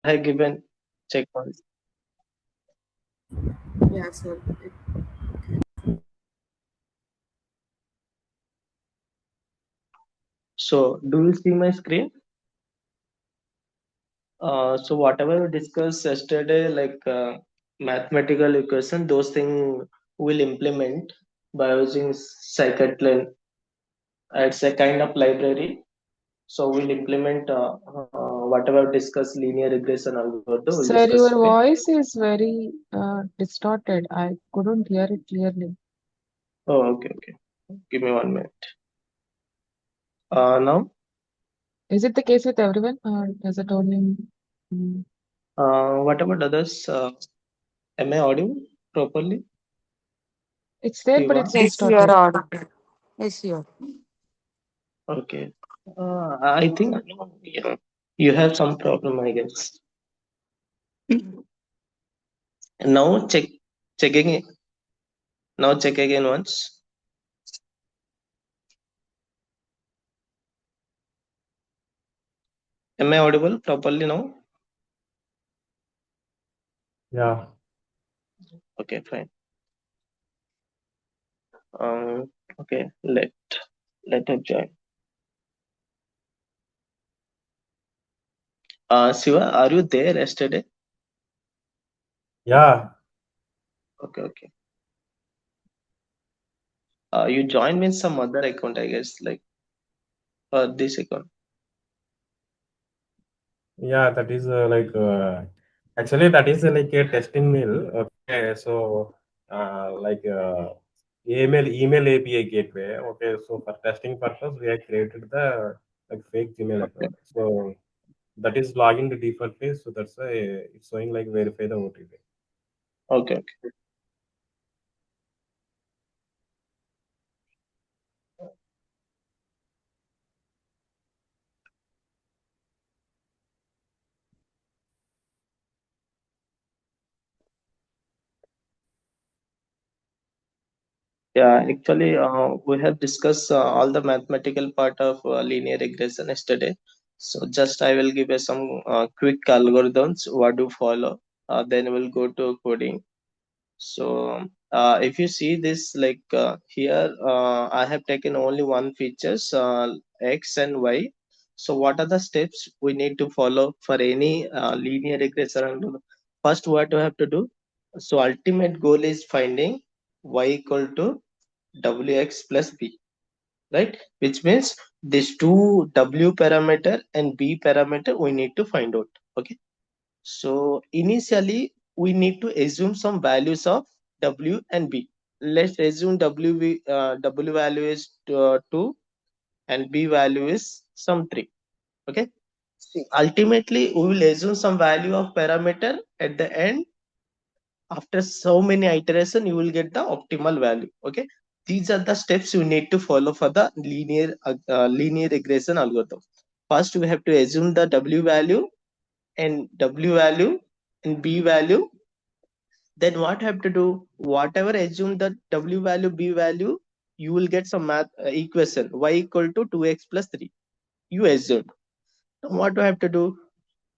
I given checkpoints. Yeah, sir. So do you see my screen? So whatever we discussed yesterday, like mathematical equation, those things will implement by using scikit-learn. It's a kind of library. So we'll implement whatever discuss linear regression algorithm. We'll Sir, discuss. your Okay. voice is very distorted. I couldn't hear it clearly. Oh, okay, okay. Give me 1 minute. Now, Is it the case with everyone, or does it only? Mm, what about others? Am I audible properly? it's there, but Shiva? it's Yes, you are distorted. audible. Yes, you are. Okay. I think yeah, you have some problem, I guess. Now checking it. Now check again once. Am I audible properly now? Yeah. Okay, fine. Okay, let her join. Shiva, are you there yesterday? Yeah. Okay, okay. You joined with some other account, I guess, like this account. Yeah. That is actually that is like a testing mail. Okay. So email API gateway. Okay. So for testing purpose, we have created the like fake Gmail Okay, account. So that is login the default page. So that's why it's showing like verify the OTP. okay, okay. Yeah, actually, we have discussed all the mathematical part of linear regression yesterday. So just I will give you some quick algorithms what to follow. Then we'll go to coding. So if you see this, like here, I have taken only one features, x and y. So what are the steps we need to follow for any linear regression algorithm? First, what we have to do? So ultimate goal is finding y equal to wx plus b, right? Which means these two w parameter and b parameter we need to find out. Okay. So initially we need to assume some values of w and b. Let's assume w value is 2 and b value is some 3. Okay. See, ultimately we will assume some value of parameter at the end. After so many iteration you will get the optimal value. Okay, these are the steps you need to follow for the linear regression algorithm. First we have to assume the w value and b value. Then what have to do, whatever assume the w value b value, you will get some math equation y equal to 2x plus 3. You assume. Now what do I have to do,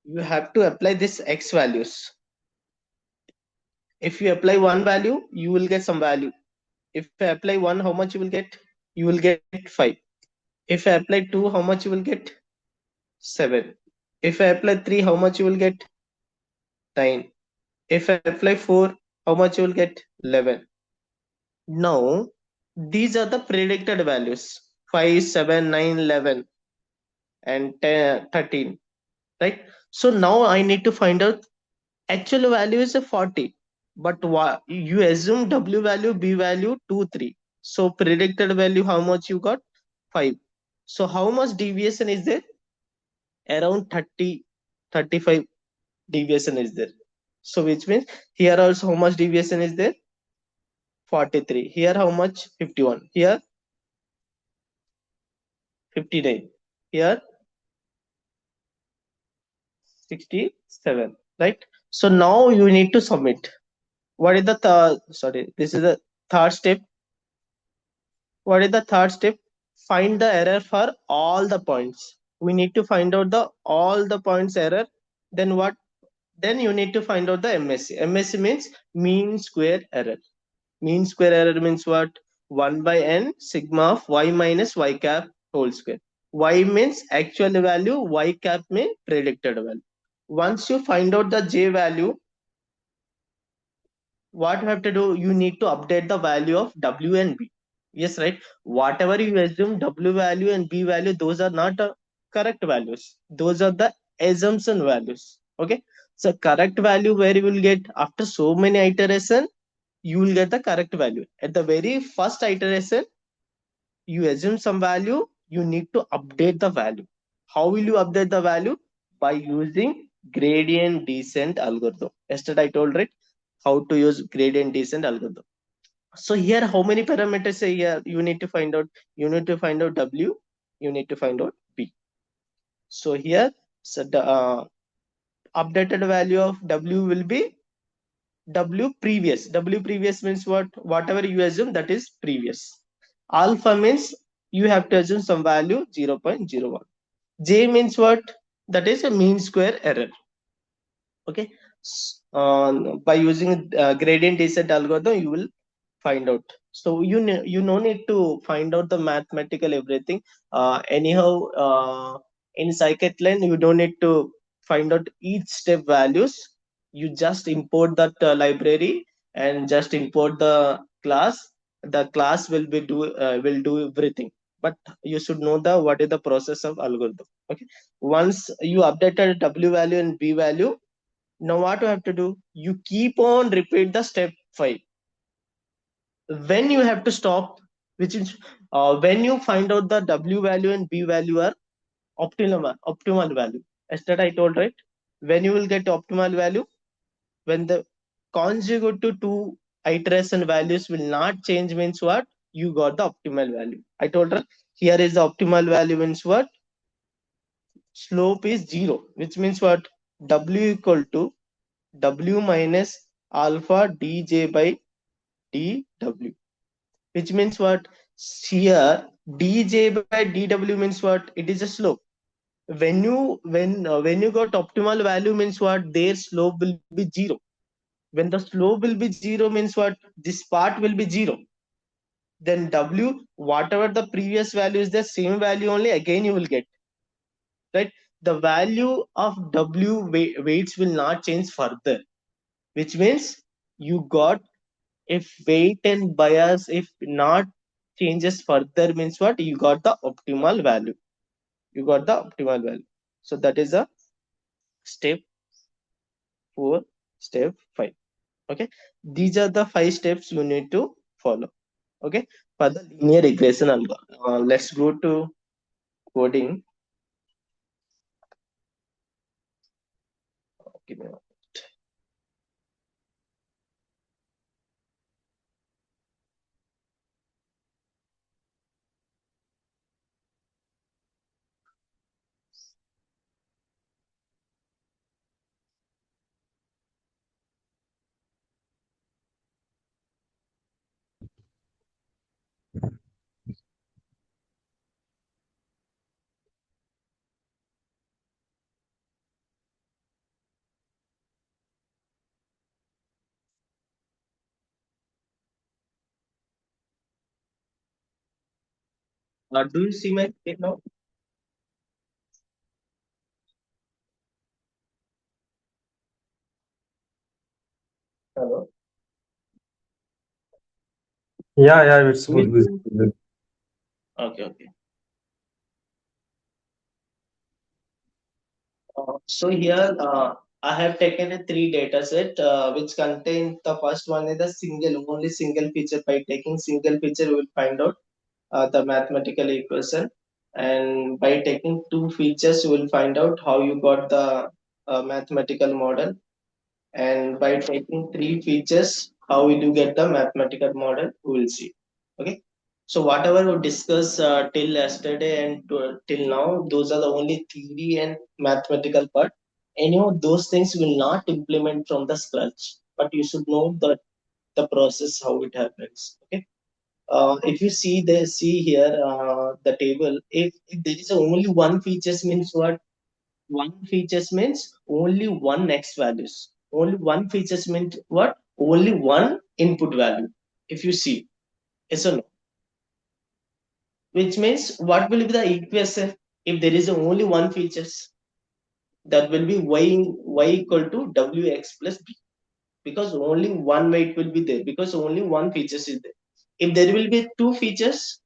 you have to apply this x values. If you apply one value you will get some value. If I apply 1, how much you will get? You will get 5. If I apply 2, how much you will get? 7. If I apply 3, how much you will get? 9. If I apply 4, how much you will get? 11. Now, these are the predicted values. 5, 7, 9, 11, and 10, 13. Right? So now I need to find out actual value is a 40. But you assume W value, B value 2, 3. So predicted value, how much you got? 5. So how much deviation is there? Around 30, 35 deviation is there. So which means here also how much deviation is there? 43. Here how much? 51. Here 59. Here 67. Right? So now you need to submit. What is the sorry? This is the third step. What is the third step? Find the error for all the points. We need to find out the all the points error. Then what? Then you need to find out the MSE. MSE means mean square error. Mean square error means what? 1 by n sigma of y minus y cap whole square. Y means actual value, y cap means predicted value. Once you find out the j value, what you have to do? You need to update the value of w and b. Yes, right? Whatever you assume w value and b value, those are not correct values. Those are the assumption values. Okay. So correct value where you will get after so many iteration, you will get the correct value. At the very first iteration, you assume some value, you need to update the value. How will you update the value? By using gradient descent algorithm. Yesterday I told, right, how to use gradient descent algorithm. So here, how many parameters say here you need to find out? You need to find out w, you need to find out b. So here, so the updated value of w will be w previous. W previous means what? Whatever you assume, that is previous. Alpha means you have to assume some value 0.01. J means what? That is a mean square error. Okay. By using gradient descent algorithm, you will find out. So you no need to find out the mathematical everything. Anyhow, in scikit-learn, you don't need to find out each step values. You just import that library and just import the class. The class will do everything. But you should know the what is the process of algorithm. Okay. Once you updated w value and b value, now what you have to do? You keep on repeat the step 5. When you have to stop, which is when you find out the w value and b value are optimal value. As that I told, right? When you will get optimal value, when the consecutive two iteration values will not change, means what? You got the optimal value. I told her here is the optimal value means what? Slope is 0, which means what? W equal to w minus alpha dj by dw, which means what? Here dj by dw means what? It is a slope. When you got optimal value means what? Their slope will be 0. When the slope will be 0 means what? This part will be 0. Then w, whatever the previous value is, the same value only again you will get, right? The value of w weights will not change further, which means you got, if weight and bias if not changes further, means what? You got the optimal value. You got the optimal value. So that is a step 4, step 5. Okay. These are the 5 steps you need to follow. Okay. For the linear regression algorithm, let's go to coding. Give me one. Do you see my screen now? Hello. Yeah, it's Do you good. see? Okay, okay. So here I have taken a 3 data set which contain, the first one is the only single feature. By taking single feature, we will find out the mathematical equation, and by taking 2 features, you will find out how you got the mathematical model, and by taking 3 features, how will you get the mathematical model? We will see. Okay. So whatever we discussed till yesterday and till now, those are the only theory and mathematical part. Anyhow, those things will not implement from the scratch, but you should know the process how it happens. Okay. If you see here the table, if there is only one features, means what? One features means only one x values. Only one features means what? Only one input value. If you see, yes or no? Which means what will be the equation if there is only one features? That will be y equal to wx plus b, because only one weight will be there, because only one features is there. If there will be two features,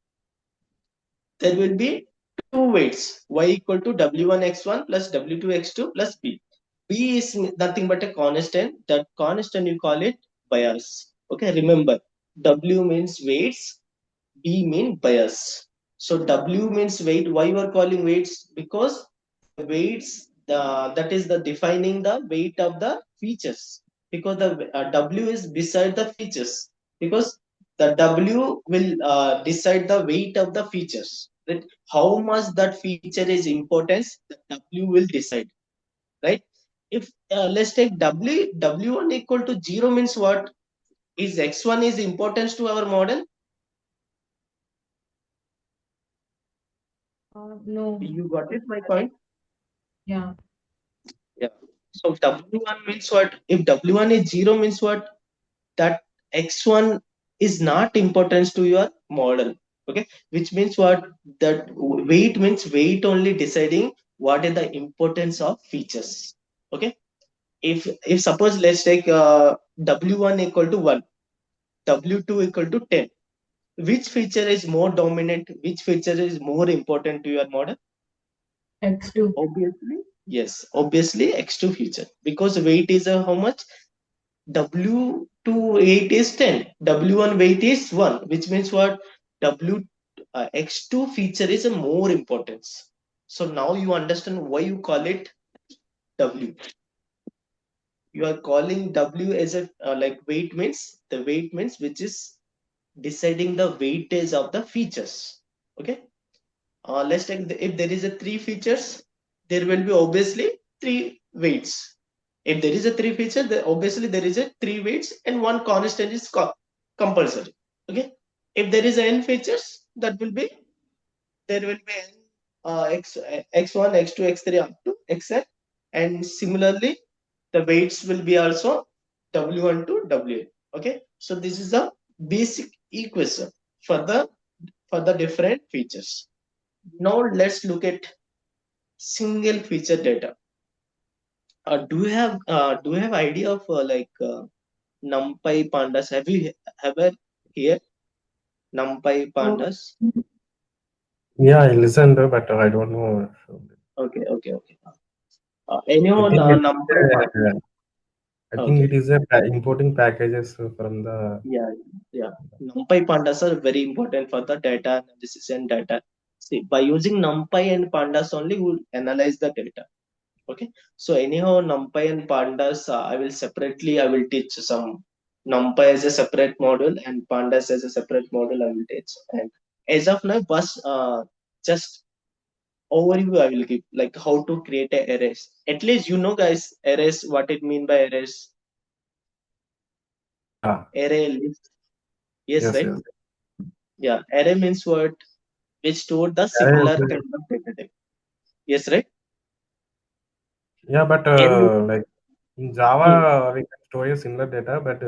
there will be two weights, y equal to w1x1 plus w2x2 plus b. B is nothing but a constant. That constant you call it bias. Okay, remember, w means weights, B mean bias. So W means weight. Why you are calling weights? Because the weights, that is the defining the weight of the features. Because the W is beside the features. Because the W will decide the weight of the features. That how much that feature is importance, the W will decide. Right? If let's take W1 equal to 0 means what? Is X1 is importance to our model? No. You got it, my point? Yeah. Yeah. So W1 means what? If W1 is 0 means what? That X1 is not importance to your model. Okay. Which means what? That weight means weight only deciding what is the importance of features. Okay. If suppose let's take W1 equal to 1, W2 equal to 10. Which feature is more dominant? Which feature is more important to your model? X2. Obviously, yes. Obviously, X2 feature, because weight is how much? W2 weight is 10. W1 weight is 1, which means what? W X2 feature is a more importance. So now you understand why you call it W. You are calling W as a like weight means the weight means which is deciding the weightage of the features. Okay. Let's take if there is a three features, there will be obviously three weights. If there is a three feature, then obviously there is a three weights and one constant is compulsory. Okay. If there is n features, that will be there will be n x1, x2, x3 up to xn, and similarly the weights will be also w1 to w8. Okay. So this is the basic equation for the different features. Now let's look at single feature data. Do you have idea of NumPy pandas? Have you ever heard NumPy Oh, pandas? Yeah, I listened, but I don't know. Okay, okay, okay. I Anyone think it NumPy is pandas? I think Okay, it is a importing packages from the. yeah, yeah. NumPy pandas are very important for the data analysis and data. See, by using NumPy and pandas only, we'll analyze the data. Okay. So anyhow, NumPy and pandas, I will teach some NumPy as a separate model and pandas as a separate model I will teach. And as of now, just overview I will give, like how to create a arrays. At least you know, guys, arrays, what it mean by arrays. Yeah. Array list. Yes, Yes, right? yes. Yeah. Array means what? Which store the Array similar is- kind of data type. Yes, right? Yeah, but And like in hmm, Java, we can store a similar data, but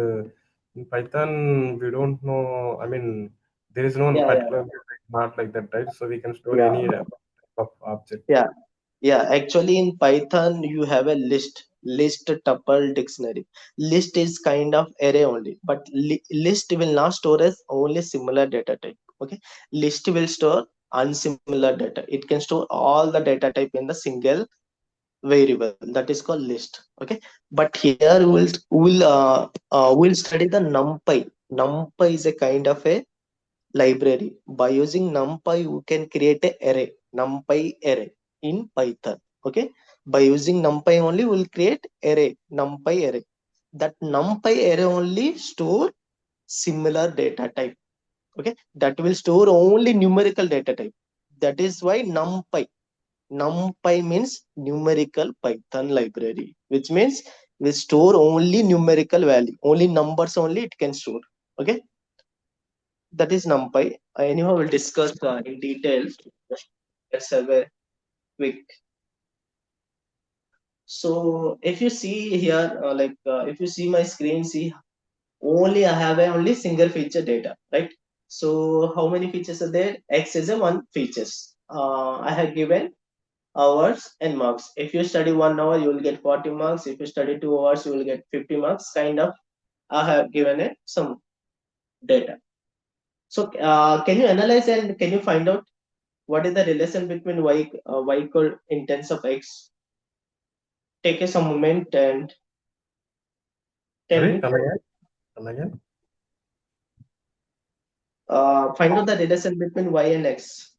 in Python, we don't know. I mean, there is no yeah, particular not like that, right? So we can store yeah, any type of object. yeah. Yeah, actually in Python you have a list tuple dictionary. List is kind of array only, but list will not store as only similar data type. Okay, list will store unsimilar data. It can store all the data type in the single variable. That is called list. Okay, but here we'll study the NumPy. NumPy is a kind of a library. By using NumPy, you can create a array, NumPy array in Python. Okay. By using NumPy only, we'll create array, NumPy array. That NumPy array only store similar data type. Okay. That will store only numerical data type. That is why NumPy. NumPy means numerical Python library, which means we store only numerical value, only numbers only it can store. Okay, that is NumPy. Anyhow, we'll discuss in detail. Let's have a quick. So if you see here, if you see my screen, see only I have a only single feature data, right? So how many features are there? X is a one features. I have given hours and marks. If you study 1 hour, you will get 40 marks. If you study 2 hours, you will get 50 marks. Kind of, I have given it some data. So can you analyze and can you find out what is the relation between y equal in terms of x? Take a some moment and tell Sorry, me. come again. Come again. Find out the relation between y and x.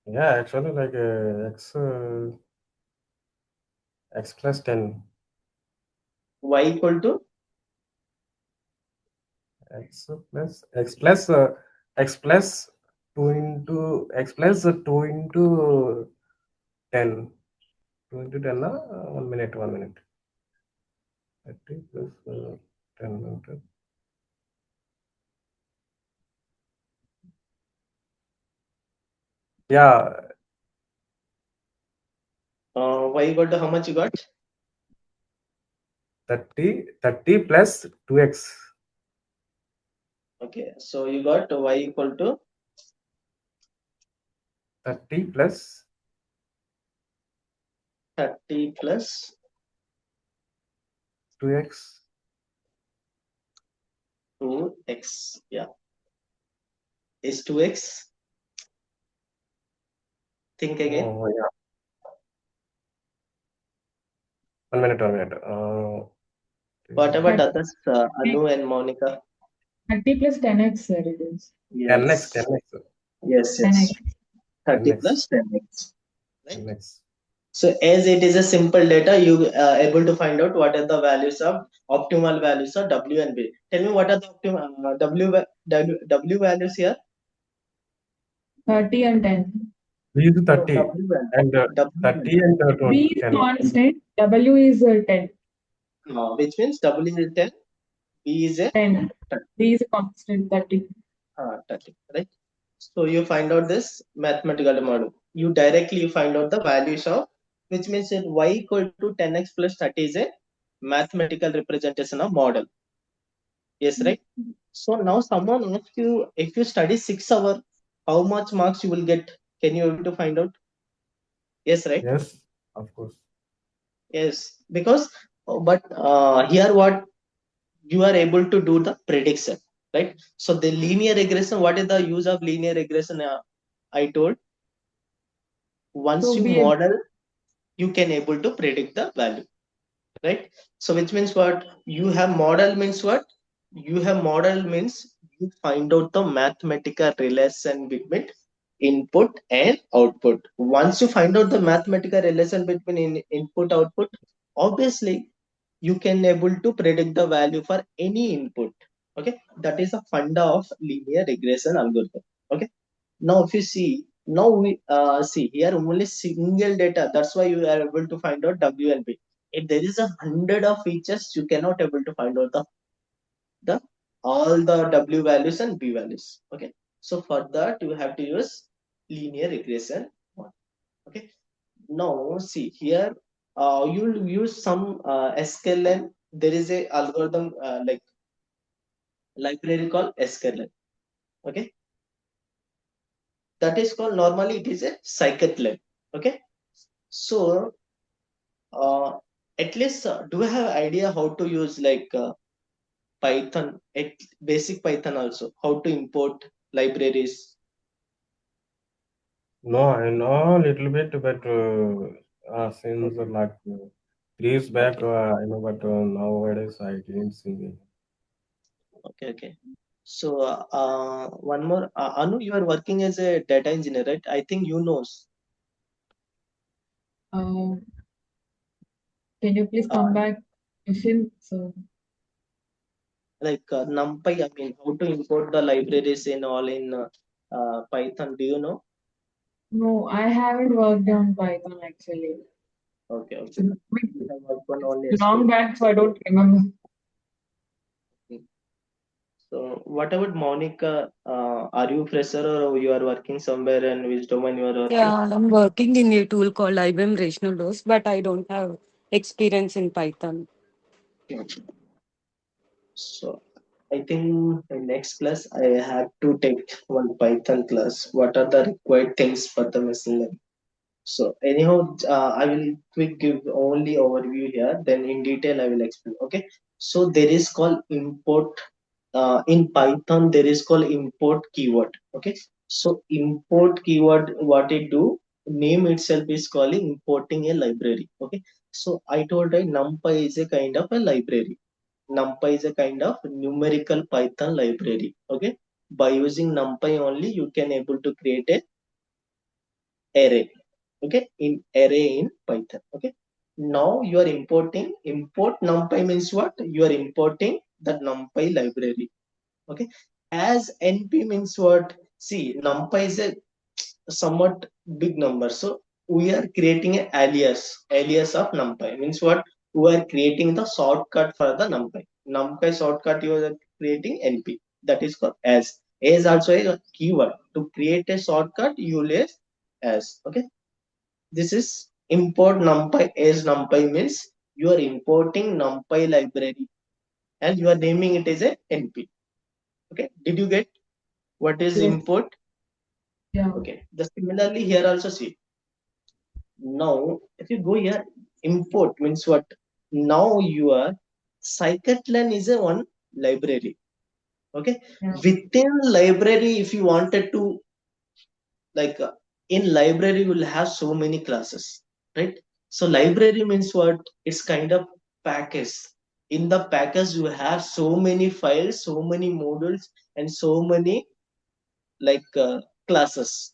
Yeah, actually, like x plus 10. Y equal to X plus 2 into x plus 2 into 10. 2 into 10, 1 minute, 1 minute. 30 plus 10 into. Yeah, y equal to how much you got? 30 plus 2x. Okay, so you got y equal to 30 plus 30 plus 2x. 2x. Yeah, is 2x. Think again. Oh, yeah. 1 minute, 1 minute. What about 30 others, Anu and Monica? 30 plus 10x, sir, it is. 10x, Yes, 10x, yes, 10x. yes. 30 10x, plus 10x. Right? 10x. So as it is a simple data, you are able to find out what are the values of optimal values of W and B. Tell me what are the optimal W values here? 30 and 10. B is No, 30 W value. and W 30 value. and B is 10. constant, W is 10. Which means W is 10, B is a 10. 30. B is constant, 30. 30, right? So you find out this mathematical model. You directly find out the values of, which means that y equal to 10x plus 30 is a mathematical representation of model. Yes, right? So now someone asks you, if you study 6 hours, how much marks you will get? Can you able to find out? Yes, right? Yes, of course. Yes, because but here what you are able to do the prediction, right? So the linear regression, what is the use of linear regression? I told once So you we model, you can able to predict the value, right? So which means what you have model means what you have model means you find out the mathematical relation between input and output. Once you find out the mathematical relation between input output, obviously you can able to predict the value for any input. Okay, that is a funda of linear regression algorithm. Okay, now if you see, now we see here only single data, that's why you are able to find out W and B. If there is a hundred of features, you cannot able to find out the all the W values and B values. Okay, so for that you have to use linear regression. Okay, now see here, you'll use some sklearn. There is a algorithm like library called sklearn. Okay, that is called, normally it is a scikit-learn. Okay, so uh, at least do you have idea how to use like Python, at basic Python also, how to import libraries? No, I know a little bit, but since Okay, like 3 years back, okay, I know, but nowadays I didn't see it. okay, okay. So one more, Anu, you are working as a data engineer, right? I think you knows. uh, can you please Uh, come back? Question. So like NumPy, I mean, how to import the libraries in all in Python. Do you know? no, I haven't worked on Python actually. Okay, It's okay. You have worked on only long SQL. back, so I don't remember. So what about Monica? Are you fresher or you are working somewhere, and which domain you are working? Yeah, I'm working in a tool called IBM Rational Dose, but I don't have experience in Python. So I think the next class I have to take one Python class. What are the required things for the machine learning? So anyhow, I will quick give only overview here. Then in detail I will explain. Okay. So there is called import. In Python there is called import keyword. Okay. So import keyword, what it do? Name itself is calling importing a library. Okay. So I told right, NumPy is a kind of a library. NumPy is a kind of numerical Python library. Okay. By using NumPy only, you can able to create a array. Okay, in array in Python. Okay, now you are importing. Import NumPy means what? You are importing the NumPy library. Okay, as NP means what? See, NumPy is a somewhat big number, so we are creating an alias of NumPy. Means what? We are creating the shortcut for the NumPy shortcut. You are creating NP, that is called as also a keyword. To create a shortcut, you use as. Okay, this is import NumPy. As NumPy means you are importing NumPy library and you are naming it as a NP. Okay, did you get what is Yes. import? Yeah. Okay, the similarly here also see. Now if you go here, import means what? Now your scikit-learn is a one library. Okay, Yeah. within library, if you wanted to, like in library will have so many classes, right? So library means what? It's kind of package. In the package you have so many files, so many modules, and so many like classes.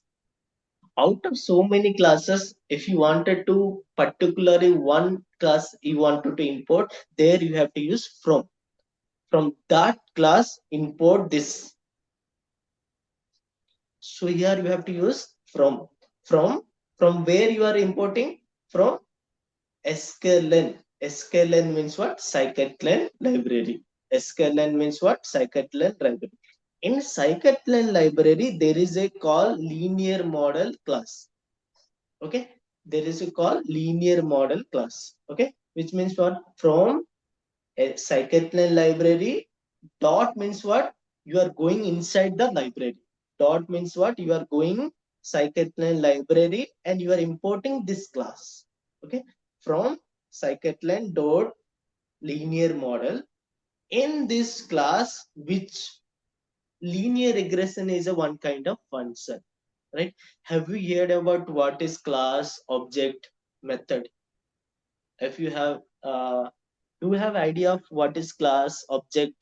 Out of so many classes, if you wanted to particularly one class you wanted to import, there you have to use from that class import this. So here you have to use from from where you are importing from. sklearn. Sklearn means what? Scikit-learn library. Sklearn means what? Scikit-learn library. In Scikit-learn library, there is a call linear model class. Okay, there is a call linear model class. Okay, which means what? From a scikit-learn library. Dot means what? You are going inside the library. Dot means what? You are going scikit-learn library and you are importing this class. Okay, from scikit-learn dot linear model. In this class, which linear regression is a one kind of function, right? Have you heard about what is class, object, method? If you have, do you have idea of what is class, object,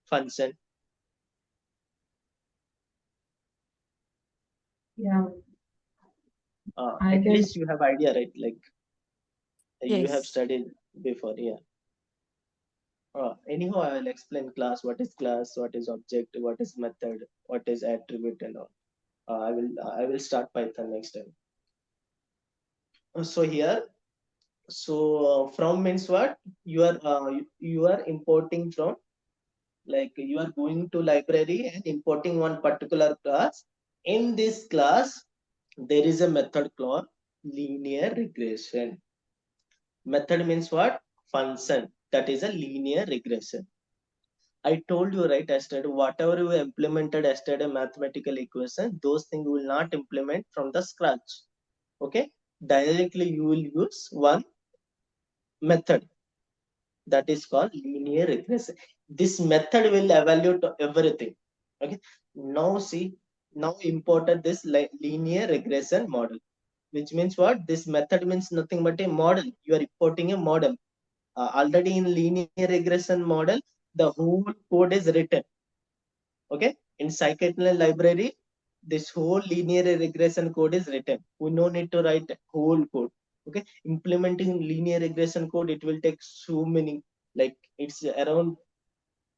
function? Yeah. I At can. least you have idea, right? Like you have Yes. studied before. Yeah. Anyhow, I will explain class. What is class? What is object? What is method? What is attribute and all. I will start Python next time. So here, so from means what? You are importing from, like you are going to library and importing one particular class. In this class, there is a method called linear regression. Method means what? Function. That is a linear regression. I told you right yesterday, whatever you implemented yesterday mathematical equation, those things you will not implement from the scratch. Okay? Directly you will use one method, that is called linear regression. This method will evaluate everything. Okay. Now see, now imported this linear regression model, which means what? This method means nothing but a model. You are importing a model. Already in linear regression model, the whole code is written. Okay, in scikit-learn library, this whole linear regression code is written. We no need to write whole code. Okay, implementing linear regression code, it will take so many, like it's around,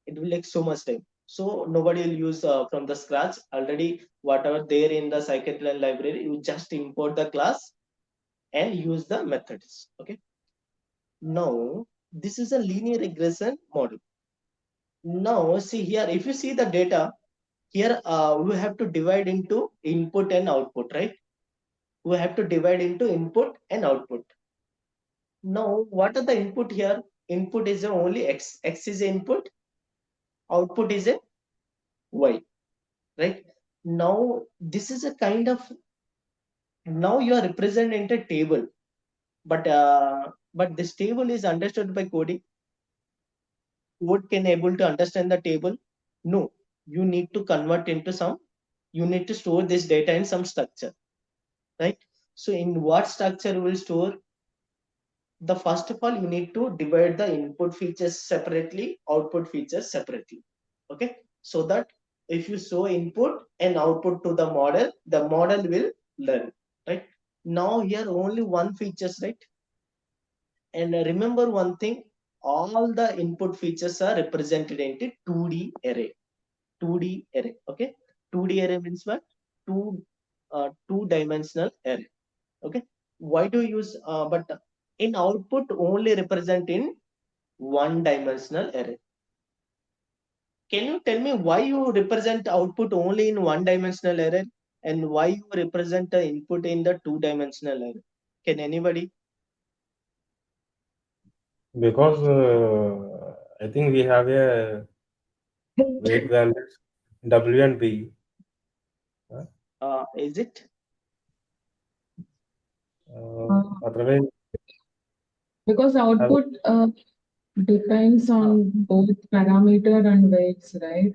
it will take so much time. So nobody will use from the scratch. Already whatever there in the scikit-learn library, you just import the class and use the methods. Okay, now this is a linear regression model. Now see here, if you see the data here, we have to divide into input and output, right? We have to divide into input and output. Now, what are the input here? Input is only x. X is input. Output is a y, right? Now, this is a kind of, now you are representing a table, but this table is understood by coding. Code can able to understand the table? No, you need to convert into some. You need to store this data in some structure, right? So, in what structure will store? The first of all, you need to divide the input features separately, output features separately. Okay, so that if you show input and output to the model will learn, right? Now here only one features, right? And remember one thing, all the input features are represented into 2D array. 2D array. Okay, 2D array means what? Two dimensional array. Okay, why do you use but in output only represent in one dimensional array? Can you tell me why you represent output only in one dimensional array and why you represent the input in the two dimensional array? Can anybody? Because I think we have a weight values W and B. Is it? Otherwise, Because have, output depends on both parameter and weights, right?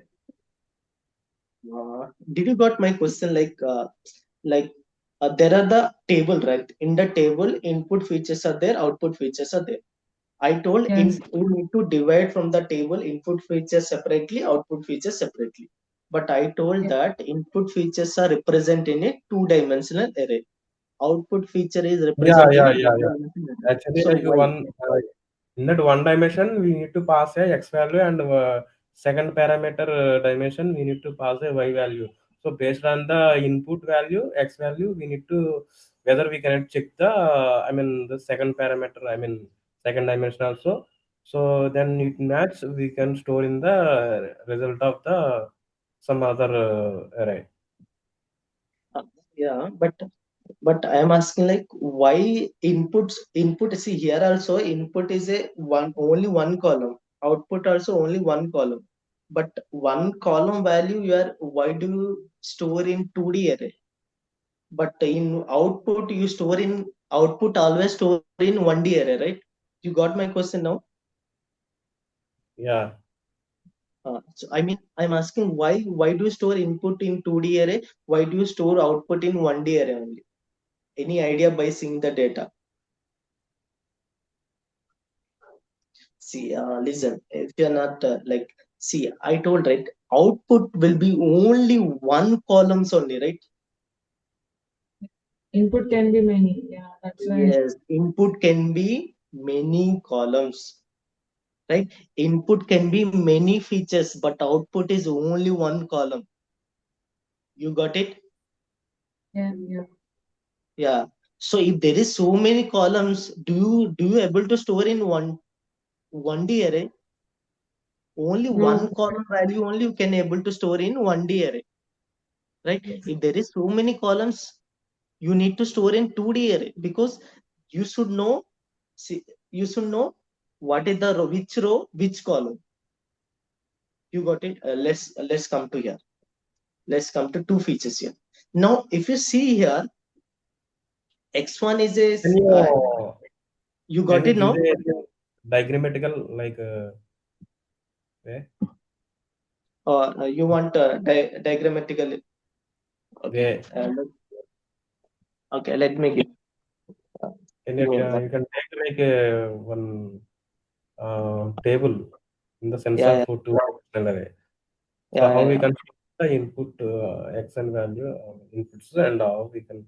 Did you got my question? Like there are the table, right? In the table, input features are there, output features are there. I told Yes. we need to divide from the table input features separately, output features separately. But I told Yes. that input features are represented in a two-dimensional array. Output feature is yeah, represented in yeah, a yeah, yeah. one-dimensional array. Actually, So like why? in that one dimension, we need to pass a x value, and second parameter dimension, we need to pass a y value. So based on the input value, x value, we need to whether we can check the I mean the second parameter, I mean second dimension also. So then it match we can store in the result of the some other array. Uh, yeah, but I am asking like why input see here also input is a one only one column, output also only one column, but one column value you are why do you store in 2D array, but in output you store in output always store in 1D array, right? You got my question now? Yeah. So I mean I'm asking why do you store input in 2D array, why do you store output in 1D array only? Any idea by seeing the data? See, listen, if you're not see, I told right, output will be only one columns only, right? Input can be many. Yeah, that's why. Yes, input can be many columns, right? Input can be many features, but output is only one column. You got it? Yeah, yeah. Yeah. So if there is so many columns, do you able to store in one D array? Only No. one column value only you can able to store in 1D array, right? Yes. If there is so many columns, you need to store in 2D array because you should know, see, you should know what is the row, which row, which column. You got it? Let's come to here. Let's come to two features here. Now, if you see here, x1 is a Can you you can got you it give now, a diagrammatical like way? or you want diagrammatical? Okay, Way. okay. Let me uh, Can give me one. you can take like a one table in the sense Yeah, of yeah, two dimensional array. So yeah, how yeah, we yeah. can see the input x and value inputs and how we can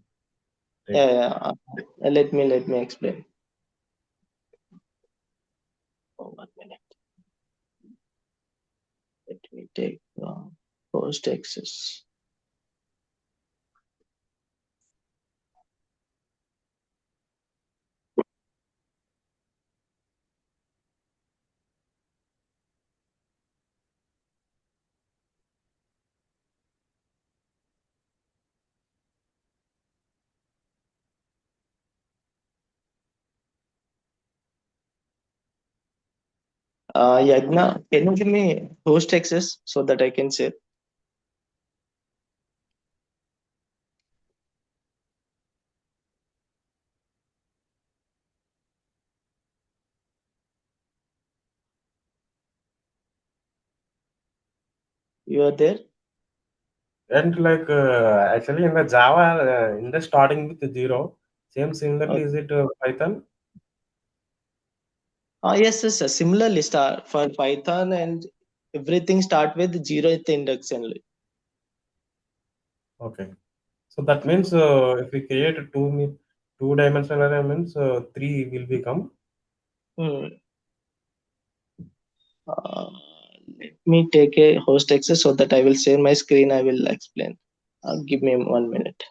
take. Yeah, yeah. Let me explain. Oh, 1 minute. Let me take first access. Yagna, can you give me host access so that I can share? You are there? And like actually in the Java, in the starting with 0, same similarly Okay. is it Python? Yes, yes, yes. Similarly, start for Python and everything start with zero at the index only. Okay. So that means if we create a two-dimensional array means three will become. Hmm. Uh, Let me take a host access so that I will share my screen. I will explain. Give me 1 minute.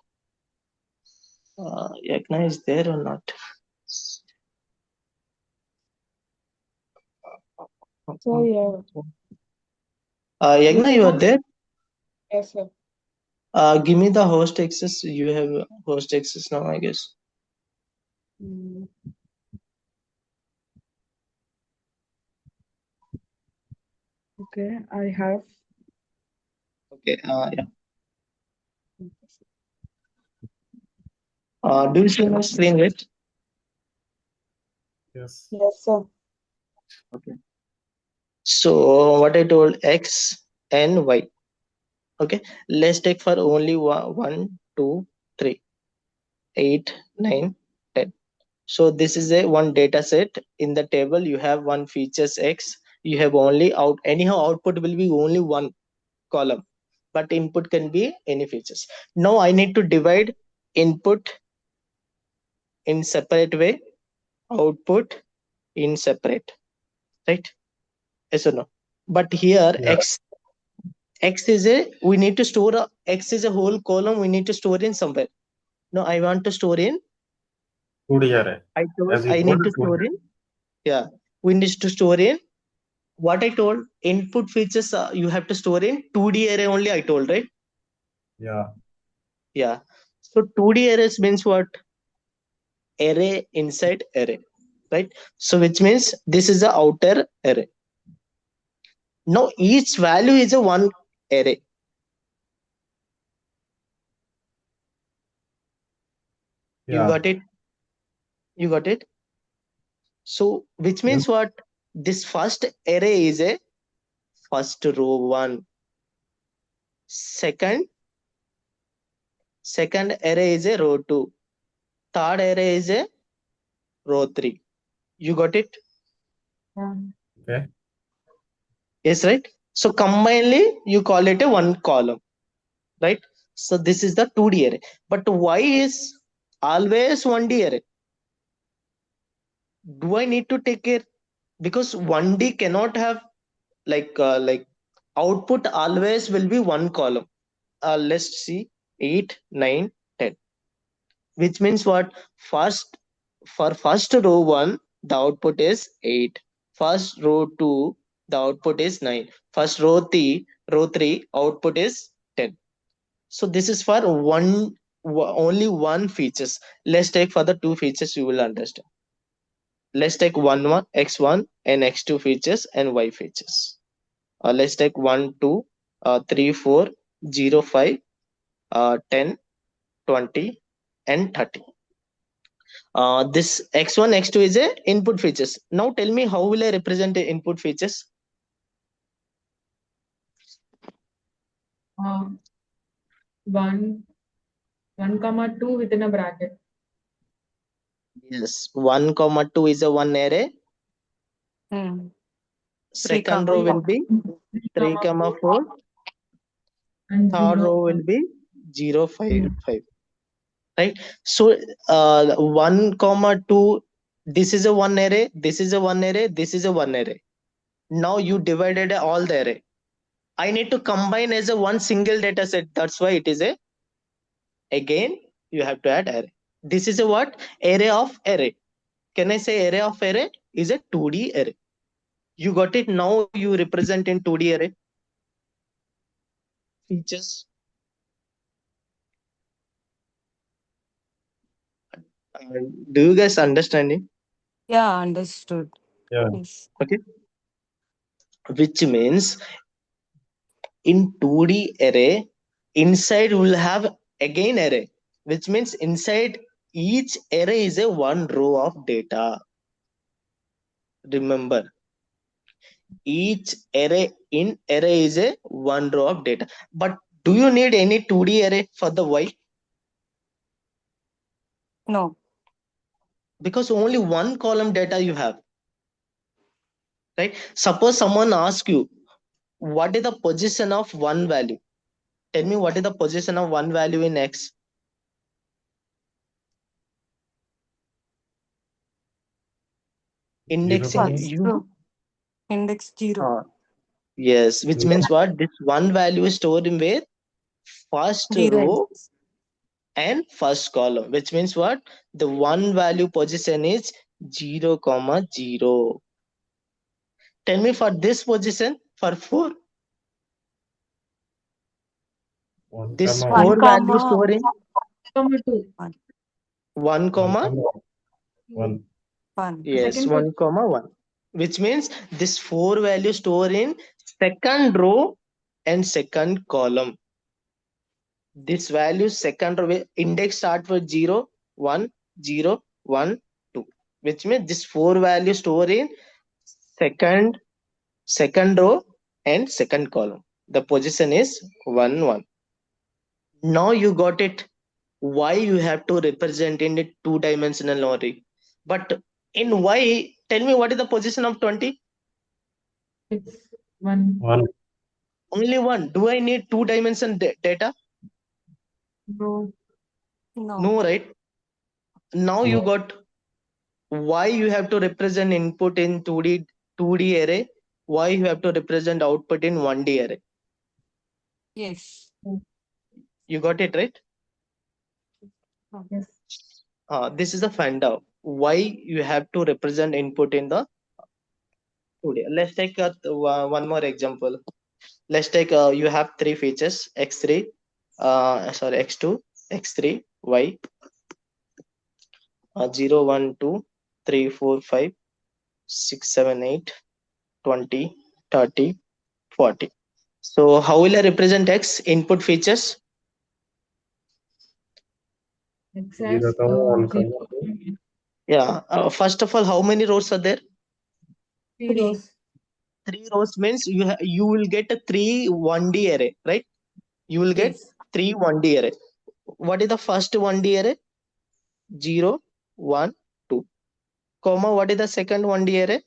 Yagna is there or not? So yeah, Yagna, you you are have, there? yes, sir. Give me the host access. You have host access now, I guess. Mm, okay, I have. Okay. Yeah. Do you see my screen, right? Yes. Yes, sir. Okay. So what I told X and Y. Okay. Let's take for only 1, 2, 3, 8, 9, 10. So this is a one data set. In the table you have one features X. You have only anyhow output will be only one column, but input can be any features. Now I need to divide input in separate way, output in separate, right? Yes or no? But here Yeah. x is a we need to store x is a whole column, we need to store in somewhere. No, I want to store in 2D array. I told As you I told need to 2D. store in, yeah, we need to store in what I told input features, you have to store in 2D array only, I told, right? Yeah. Yeah. So 2D arrays means what? Array inside array, right? So which means this is the outer array. Now each value is a one array. You Yeah. got it? You got it? So which Yes. means what? This first array is a first row one. Second array is a row two. Third array is a row three. You got it? Yeah. Okay. Yes, right? So combinedly you call it a one column, right? So this is the 2D array. But why is always 1D array? Do I need to take care? Because 1D cannot have like output always will be one column. Let's see 8, 9, 10. Which means what? First for first row 1 the output is 8. First row 2 the output is 9. First row 3 output is 10. So this is for only one features. Let's take for the two features, you will understand. Let's take one x1 and x2 features and y features. Let's take 1, 2, 3, 4, 0, 5, 10, 20, and 30. This x1 x2 is a input features. Now tell me, how will I represent the input features? Um, one, 1, 2 within a bracket. Yes, 1 comma 2 is a one array. Hmm. 3, Second row will 4. be 3, 3 comma 4. and Third 0. row will be 0, 5, Mm. 5. Right? So 1 comma 2, this is a one array, this is a one array, this is a one array. Now you divided all the array. I need to combine as a one single data set. That's why it is a, again you have to add array. This is a what? Array of array. Can I say array of array is a 2D array? You got it? Now you represent in 2D array features. Do you guys understanding? Yeah, understood. Yeah. Yes. Okay. which means in 2D array, inside will have again array, which means inside each array is a one row of data. Remember, each array is a one row of data. But do you need any 2D array for the y? No. Because only one column data you have, right? Suppose someone asks you, what is the position of one value? Tell me, what is the position of one value in X? Indexing First 0, you. row. Index 0. Yes, which 0, means what? This one value is stored in where? First 0 row index. and first column, which means what? The one value position is 0 comma 0. Tell me for this position, for 4, 1, this 1 4 1, value comma stored in 2. 1. 1 comma, 1. 1. yes, Second 1 comma 1, which means this 4 value stored in second row and second column. This value second row index start with 0 1 0 1 2, which means this 4 value stored in second row and second column. The position is 1 1. Now you got it, why you have to represent in a two-dimensional array. But in y, tell me, what is the position of 20? It's 1. 1. Only one. Do I need two-dimension data? No. No. No, right? Now you No. got why you have to represent input in 2D array, why you have to represent output in 1D array. Yes. You got it, right? Yes. This is a find out why you have to represent input in the 2D. Let's take one more example. Let's take you have three features: x3, sorry, x2, x3, y, 0 1 2 3 4 5 6 7 8 20 30 40. So how will I represent x input features? X 0, has 1, 0. 2. Yeah. First of all, how many rows are there? 3 3. rows. 3 rows means you will get a 1D array, right? You will get Yes. 1D array. What is the first 1D array? 0 1 2, comma, what is the second 1D array?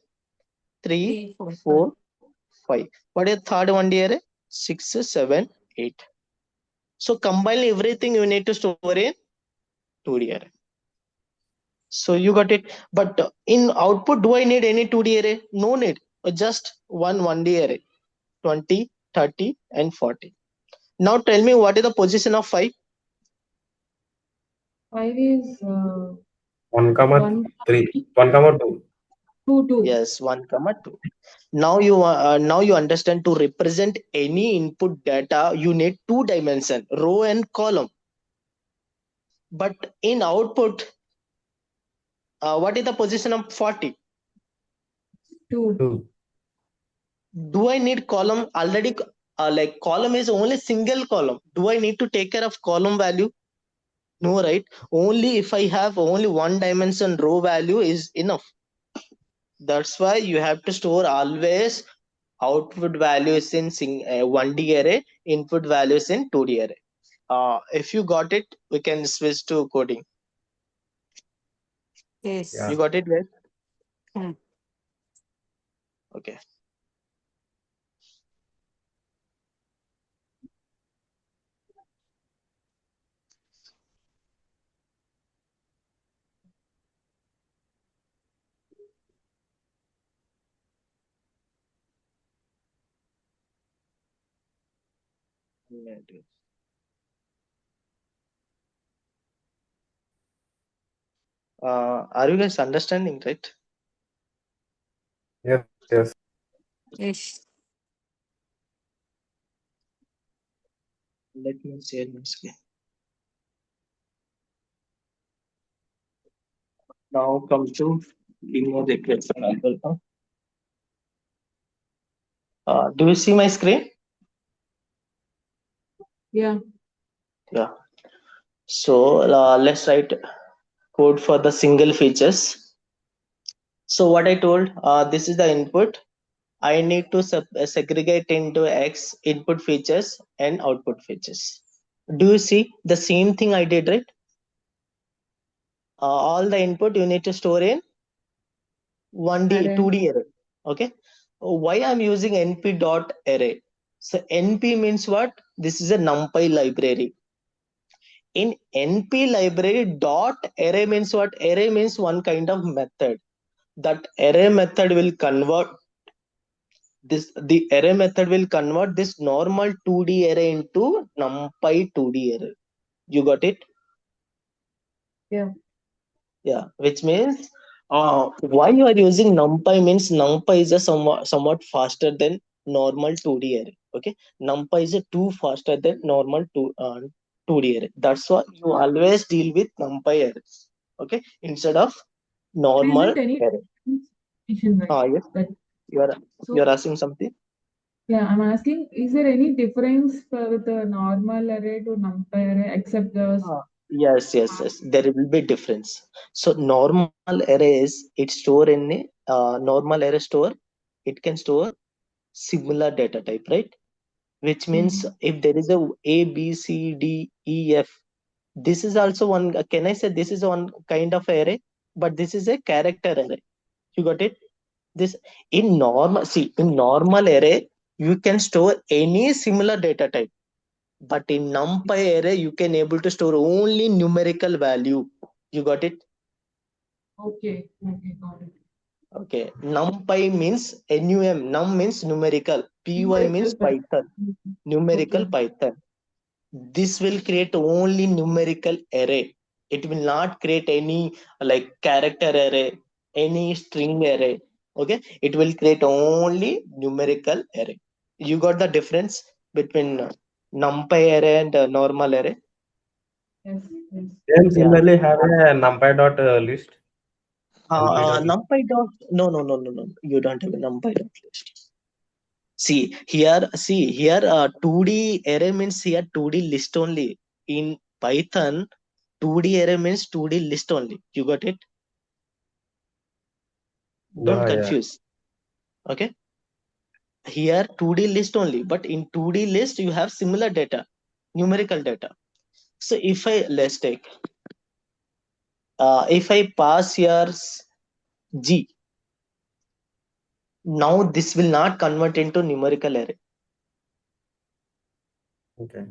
3 3, 4, 5. 4 5. What is the third 1D array? 6 7 8. So combine everything you need to store in 2D array. So you got it. But in output, do I need any 2D array? No need. Just one 1D array, 20, 30, and 40. Now tell me, what is the position of 5? 5 is 1, 1, 3. 1, 2. 2, 2. Yes, 1 comma 2. Now you understand, to represent any input data, you need two dimension, row and column. But in output, what is the position of 40? 2. 2. Do I need column already? Like column is only single column. Do I need to take care of column value? No, right? Only if I have only one dimension row value is enough. That's why you have to store always output values in 1D array, input values in 2D array. If you got it, we can switch to coding. Yes. You Yeah. got it, right? Hmm. Okay. Are you guys understanding, right? Yes, yes. Yes. Let me share my screen. Now come to linear regression algorithm. Do you see my screen? Yeah. Yeah. So let's write code for the single features. So what I told, this is the input. I need to segregate into X input features and output features. Do you see the same thing I did, right? All the input you need to store in 1D, Array. 2D array. Okay. Why I'm using np dot array? So np means what? This is a NumPy library. In np library dot array means what? Array means one kind of method. That array method will convert the array method will convert this normal 2D array into NumPy 2D array. You got it? Yeah. Yeah, which means why you are using NumPy means NumPy is a somewhat faster than normal 2D array. Okay, NumPy is a too faster than normal 2D array. That's why you always deal with NumPy arrays. Okay, instead of There normal isn't any array. differentiation, right? Yes, That you are so asking something. yeah, I'm asking, is there any difference with the normal array to NumPy array except the Yes. There will be difference. So normal arrays, it store in a normal array store. It can store similar data type, right? Which means Mhm. if there is a B, C, D, E, F, this is also one. Can I say this is one kind of array? But this is a character array. You got it? This in normal array, you can store any similar data type. But in NumPy array, you can able to store only numerical value. You got it? Okay, okay, got it. Okay. NumPy means num means numerical. Py means Numerical pattern. Python. Mhm. Numerical Okay, Python. This will create only numerical array. It will not create any like character array, any string array. Okay. It will create only numerical array. You got the difference between NumPy array and normal array? yes, yes. Then Yeah. similarly have a numpy dot list, np dot list. NumPy dot no. You don't have a NumPy dot list. See here 2D array means here 2D list only. In Python, 2D array means 2D list only. You got it? Don't Yeah. confuse. Okay. Here 2D list only, but in 2D list you have similar data, numerical data. So if I pass here G, now this will not convert into numerical array. Okay.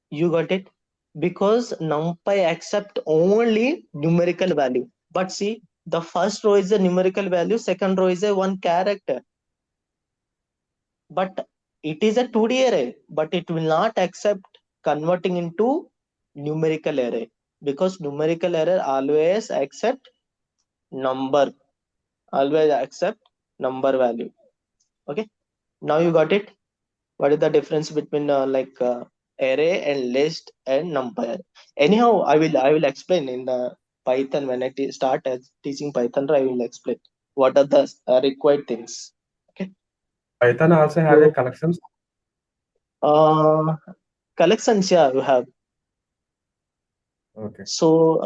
You got it? Because NumPy accept only numerical value. But see, the first row is a numerical value, second row is a one character. But it is a 2D array, but it will not accept converting into numerical array because numerical array number, always accept number value. Okay, now you got it. What is the difference between array and list and numpy? Anyhow, I will explain in the Python when I start as teaching Python. I will explain what are the required things. Okay. Python also have a So collections. uh, collections, yeah, you have. Okay. So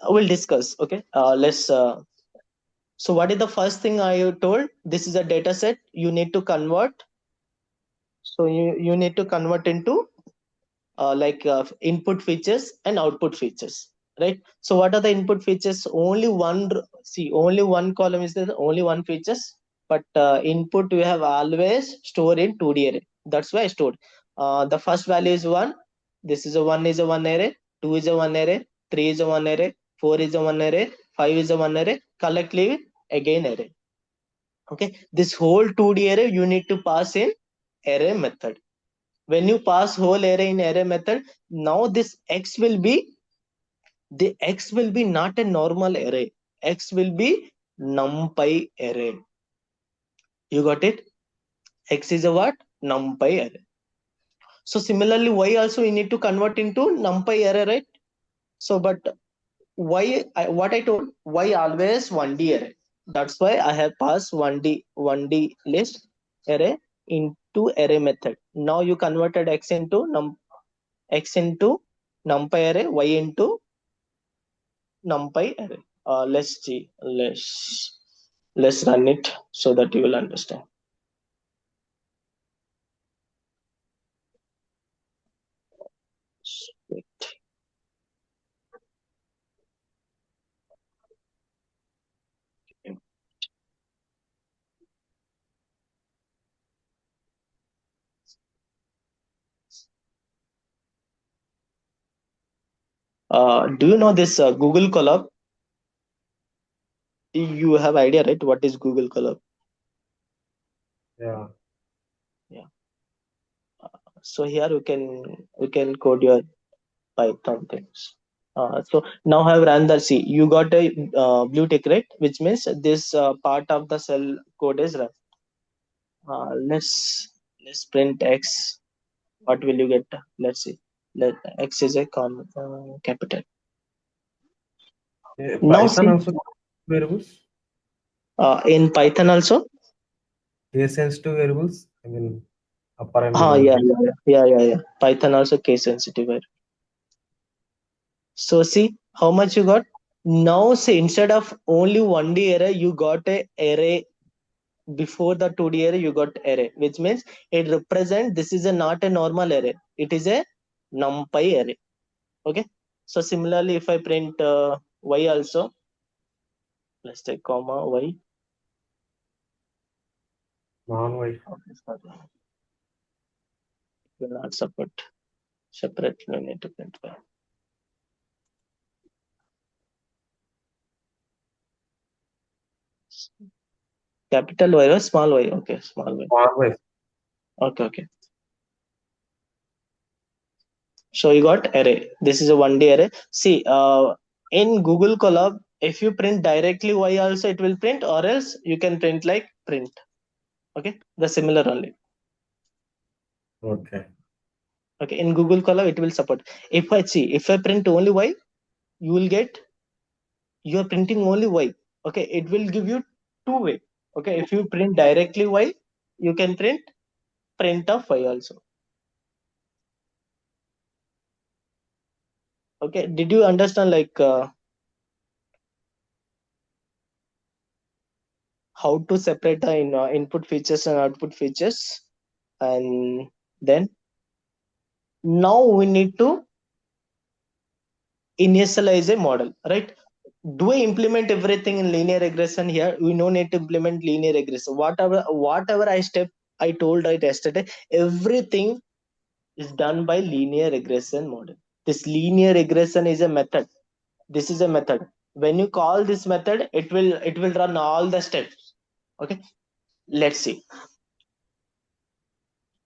I will discuss. Okay. Let's. So what is the first thing I told? This is a data set. You need to convert. So you need to convert into input features and output features, right? So what are the input features? Only one column is there, only one features, but input we have always stored in 2D array. That's why I stored the first value is 1. This is a one array, 2 is a one array, 3 is a one array, 4 is a one array, 5 is a one array, collectively again array. Okay, this whole 2D array you need to pass in array method. When you pass whole array in array method, now this x will be not a normal array. X will be numpy array. You got it? X is a what? Numpy array. So similarly, y also we need to convert into numpy array, right? So but what I told, y always 1D array. That's why I have passed 1D list array into array method. Now you converted x into numpy array, y into numpy array. Let's see. Let's run it so that you will understand. Wait. Do you know this Google Colab? You have idea, right? What is Google Colab? Yeah. Yeah. So here you can code your Python things. So now I have run the C. You got a blue tick, right? Which means this part of the cell code is run. Let's print X. What will you get? Let's see. X is a capital. Now Python see, also variables, in Python also. case sensitive variables. I mean, upper and lower Yeah, case. yeah. Python also case sensitive. So see how much you got. Now say instead of only 1D array, you got a array before the 2D array. You got array, which means it represents this is not a normal array. It is a numpy array. Okay. So similarly, if I print y also, let's take comma y. Non-Y. Okay, sorry. It will not support separate. We need to print y. Capital Y or small y? Okay, small y. Non-Y. Okay. So you got array. This is a 1D array. See, in Google Colab, if you print directly Y also, it will print, or else you can print like print. Okay, the similar only. Okay. Okay, in Google Colab, it will support. If I print only Y, you will get, you are printing only Y. Okay, it will give you two way. Okay, if you print directly Y, you can print of Y also. Okay, did you understand like how to separate the input features and output features? And then now we need to initialize a model, right? Do I implement everything in linear regression here? We no need to implement linear regression. Whatever I told right yesterday, everything is done by linear regression model. This linear regression is a method. This is a method. When you call this method, it will run all the steps. Okay, let's see.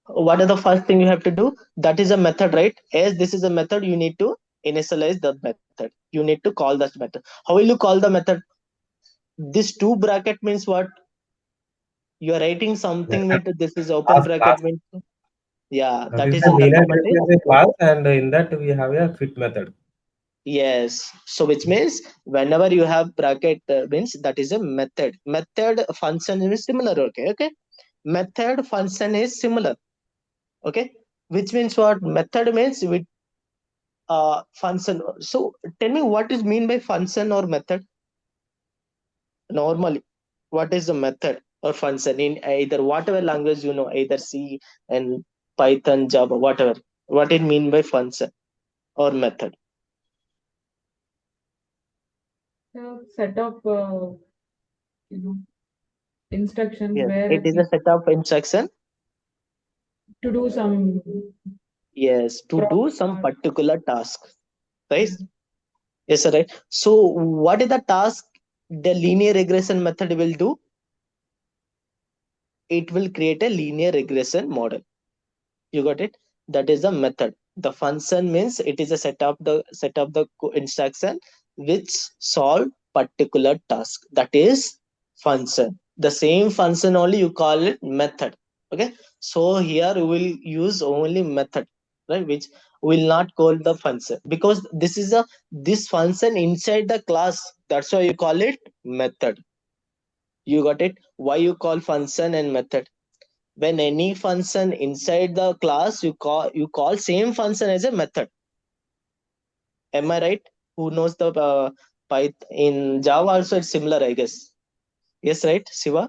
What are the first thing you have to do? That is a method, right? As this is a method, you need to initialize the method. You need to call that method. How will you call the method? This two bracket means what? You are writing Yeah. something with this is open Class. bracket means, yeah, That that is is the in the linear command regression is, is a class, and in that we have a fit method. yes. So which means whenever you have bracket means that is a method function is similar. Okay, method function is similar. Okay, which means what? Method means with function. So tell me what is mean by function or method normally. What is the method or function in either whatever language you know, either C and Python, Java, whatever? What it mean by function or method? A set of you know instructions Yes, where it is a set of instruction. to do some Yes, to do some program. particular task. Right? Yeah. Yes, sir, right. So what is the task the linear regression method will do? It will create a linear regression model. You got it? That is the method. The function means it is a set of the instruction which solve particular task. That is function. The same function only you call it method. Okay. So here we will use only method, right? Which will not call the function because this function inside the class. That's why you call it method. You got it? Why you call function and method? When any function inside the class, you call same function as a method. Am I right? Who knows the Python in Java also it's similar, I guess. Yes, right, Shiva?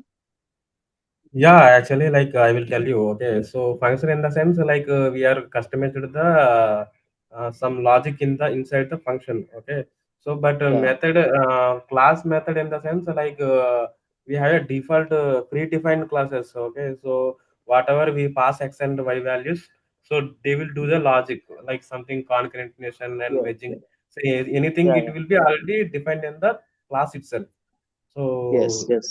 Yeah, actually, like I will tell you. Okay, so function in the sense like we are customized the some logic in the inside the function. Okay, so but Yeah. method class method in the sense like we have a default predefined classes. Okay, so whatever we pass x and y values, so they will do the logic like something concatenation and Yes. wedging. Yes. So anything Yeah. it will be already defined in the class itself. Yes. So Yes.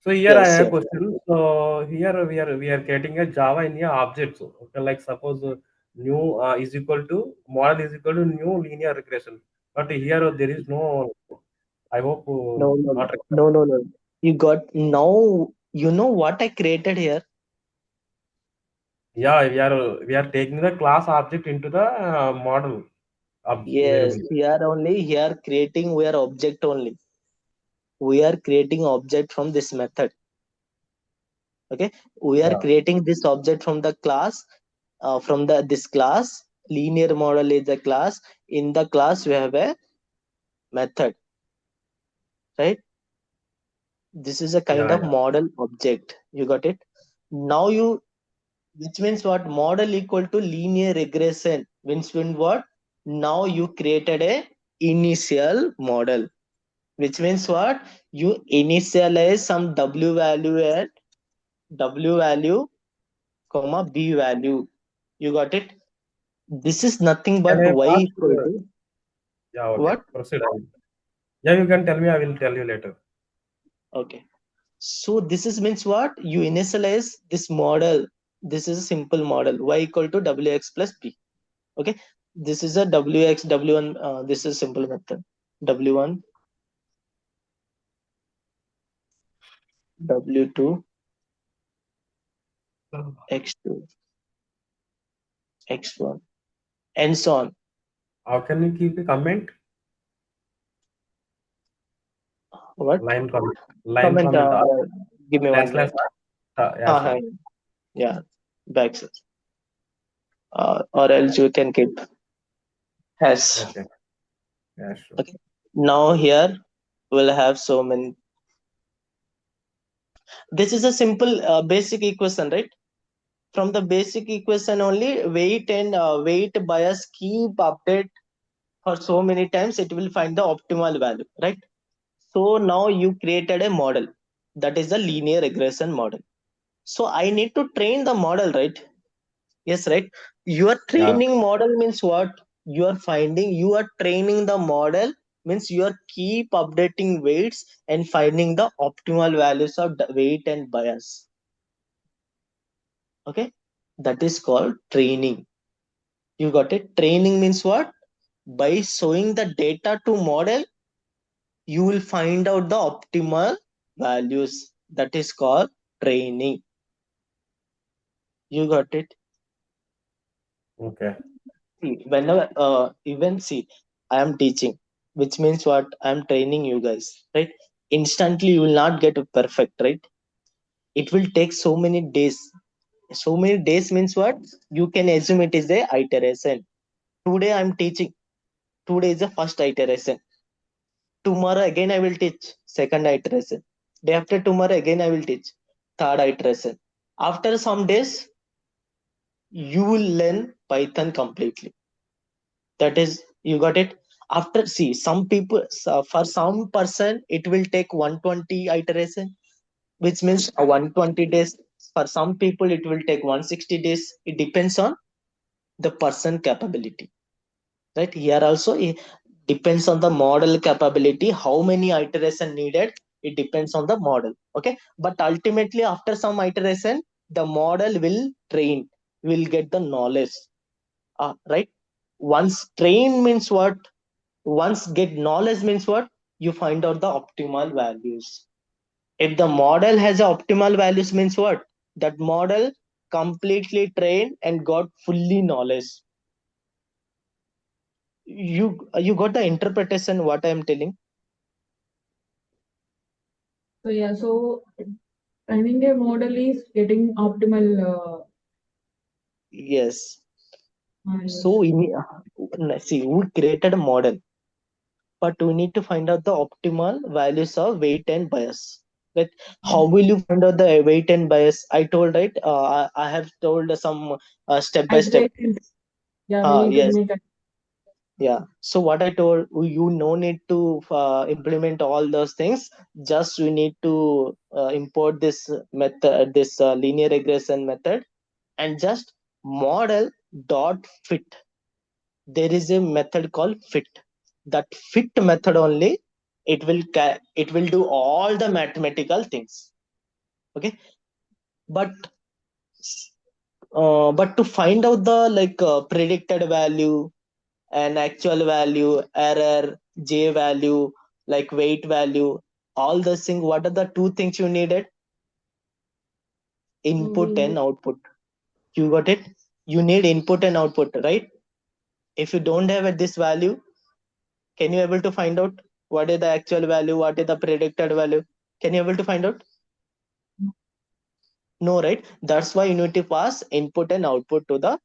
so here I Yes. have a Yes. question. So here we are getting a Java in a object. So, okay, like suppose new is equal to model is equal to new linear regression. But here there is no. I hope No. No. not. No. No. No. You got now. You know what I created here? Yeah, we are taking the class object into the model Yes. variable. Here creating we are object only. We are creating object from this method. Okay. We are Yeah, creating this object from the class. From the this class. Linear model is the class. In the class we have a method. Right. This is a kind yeah, of yeah. model object. You got it? Now you, which means what? Model equal to linear regression. Means what? Now you created a initial model. Which means what? You initialize some W value, comma B value. You got it? This is nothing Can but I Y pass? equal to Yeah, okay. what? Proceed. Yeah, you can tell me. I will tell you later. Okay. So this is means what? You initialize this model. This is a simple model. Y equal to WX plus B. Okay, this is a wx w1, this is simple method. W1, W2, X2, X1, and so on. How can you keep a comment? What? Line comment. Line Comment, comment. give me Slash one slash. minute. Yeah, sure. Hi. Yeah, backslash, or else you can keep hash. Okay. Yeah, sure. Okay, now here we'll have so many. This is a simple basic equation, right? From the basic equation only, weight and weight bias keep update for so many times, it will find the optimal value, right? So now you created a model, that is a linear regression model. So I need to train the model, right? Yes, right. Your Yeah. training model means what? You are training the model means you are keep updating weights and finding the optimal values of the weight and bias. Okay, that is called training. You got it? Training means what? By showing the data to model, you will find out the optimal values. That is called training. You got it? Okay. See, whenever even see, I am teaching, which means what? I am training you guys, right? Instantly, you will not get perfect, right? It will take so many days. So many days means what? You can assume it is the iteration. Today I am teaching. Today is the first iteration. Tomorrow again I will teach second iteration. Day after tomorrow again I will teach third iteration. After some days, you will learn Python completely. That is, you got it. After, see, some people, for some person it will take 120 iteration, which means 120 days. For some people it will take 160 days. It depends on the person capability, right? Here also it depends on the model capability, how many iteration needed. It depends on the model. Okay, but ultimately after some iteration, the model will train, will get the knowledge. Right. Once train means what? Once get knowledge means what? You find out the optimal values. If the model has a optimal values means what? That model completely trained and got fully knowledge. You got the interpretation what I am telling? So yeah, so training a model is getting optimal Yes. values. So see, we created a model, but we need to find out the optimal values of weight and bias. Like, how Yes. will you find out the weight and bias? I told, right? I have told some step by step. Iteration. Yeah, we need to Yes. make a Yeah. So what I told you, no need to implement all those things. Just you need to import this method, this linear regression method, and just model dot fit. There is a method called fit. That fit method only, it will do all the mathematical things. Okay. But but to find out the predicted value and actual value, error, j value, like weight value, all those things, what are the two things you needed? so Input we and output. You got it? You need input and output, right? If you don't have at this value, can you able to find out what is the actual value, what is the predicted value? Can you able to find out? No, right? That's why you need to pass input and output to the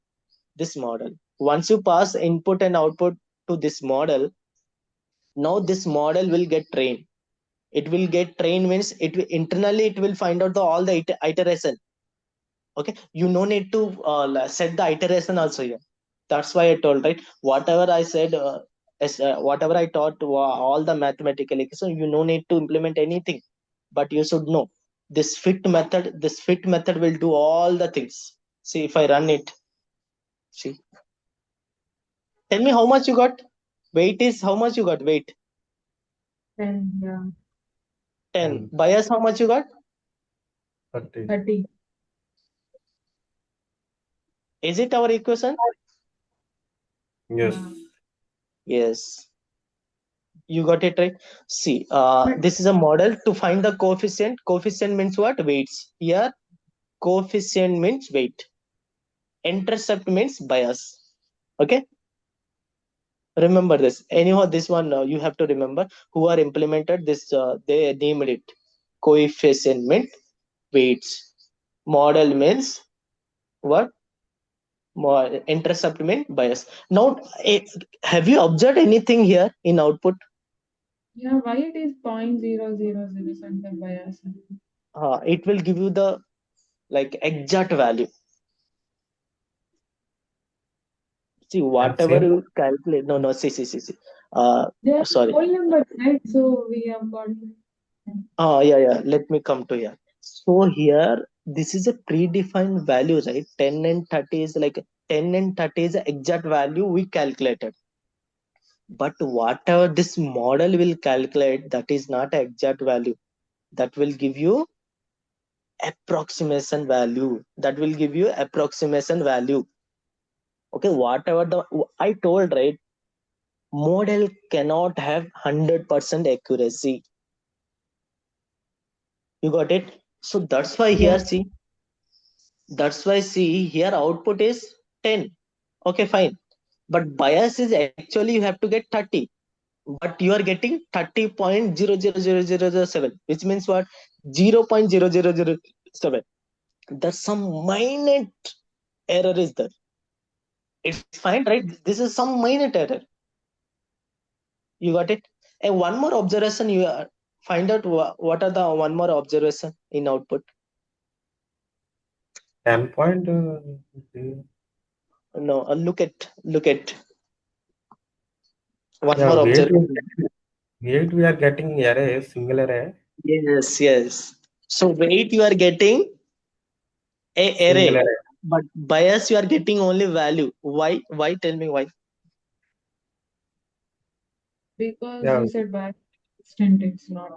this model. Once you pass input and output to this model, now this model will get trained. It will get trained means internally it will find out all the iteration. Okay, you no need to set the iteration also here. That's why I told, right? Whatever I said, whatever I taught, all the mathematical equation, you no need to implement anything, but you should know this fit method will do all the things. See, if I run it, see, tell me how much you got. Weight is how much you got? Weight 10, yeah, 10. And Bias how much you got? 30. 30. Is it our equation? Yes. Yeah. Yes, you got it right. See, But this is a model to find the coefficient. Coefficient means what? Weights. Here, coefficient means weight. Intercept means bias. Okay, remember this. Anyhow, this one you have to remember. Who are implemented this? They named it. Coefficient meant weights. Model means what? Intercept means bias. Now, have you observed anything here in output? yeah, why it is 0.0007 center bias? It will give you the exact value. See, I've whatever seen you calculate. No, no, see. They are Sorry. whole numbers, right? So we have got Yeah. Let me come to here. So here, this is a predefined value, right? 10 and 30 is 10 and 30 is the exact value we calculated. But whatever this model will calculate, that is not an exact value. That will give you approximation value. That will give you approximation value. Okay, whatever I told, right? Model cannot have 100% accuracy. You got it? So that's why yeah. here, see, that's why see here output is 10. Okay, fine. But bias is actually you have to get 30. But you are getting 30.00007, which means what? 0.0007. There's some minute error is there. It's fine, right? This is some minute error. You got it? And one more observation, you find out what are the one more observation in output. 10 point. No, look at one Yeah, more weight. observation. Weight we are getting array, single array, Yes. So weight you are getting a single array, array. but bias you are getting only value. Why? Why? Tell me why. Because Yeah, you said by extent it's not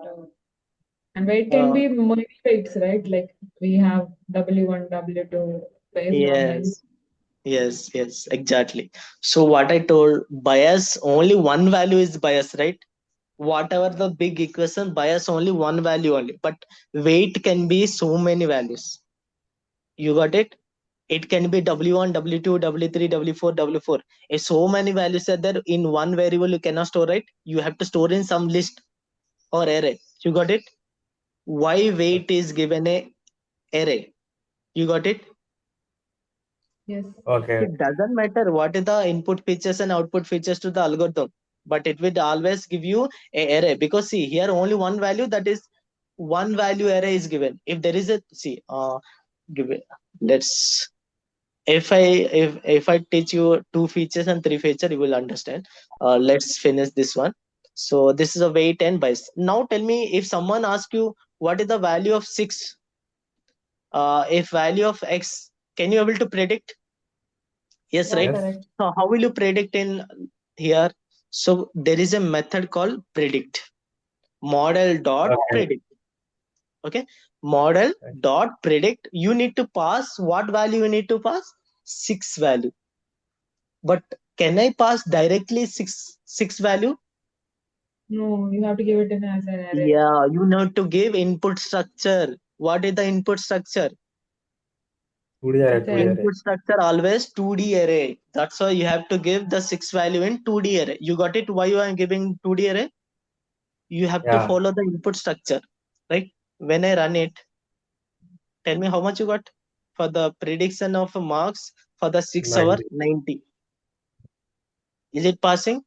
and weight can Uh, be many weights, right? Like we have W1, W2 based on length. yes, exactly. So what I told, bias only one value is bias, right? Whatever the big equation, bias only one value only, but weight can be so many values. You got it? It can be W1, W2, W3, W4, W4. If so many values are there in one variable, you cannot store it. You have to store in some list or array. You got it? why weight is given a array. You got it? Yes. Okay. It doesn't matter what is the input features and output features to the algorithm, but it will always give you a array, because see here only one value, that is one value array is given. If there is a, see, give it, let's, if I teach you two features and three features, you will understand. Let's finish this one. So this is a weight and bias. Now tell me, if someone asks you what is the value of 6, if value of x, can you able to predict? Yes, Yeah, right? Yes. correct. So how will you predict in here? So there is a method called predict. Model dot Okay. predict. Okay. Model dot predict. You need to pass what value you need to pass? 6 value. But can I pass directly six value? No, you have to give it in as an array. Yeah, you need to give input structure. What is the input structure? 2D array, It's 2D a array. Input structure always 2D array. That's why you have to give the 6 value in 2D array. You got it? Why you are giving 2D array? You have to Yeah. follow the input structure, right? When I run it, tell me how much you got for the prediction of marks for the 6 hour. 90. 90. Is it passing?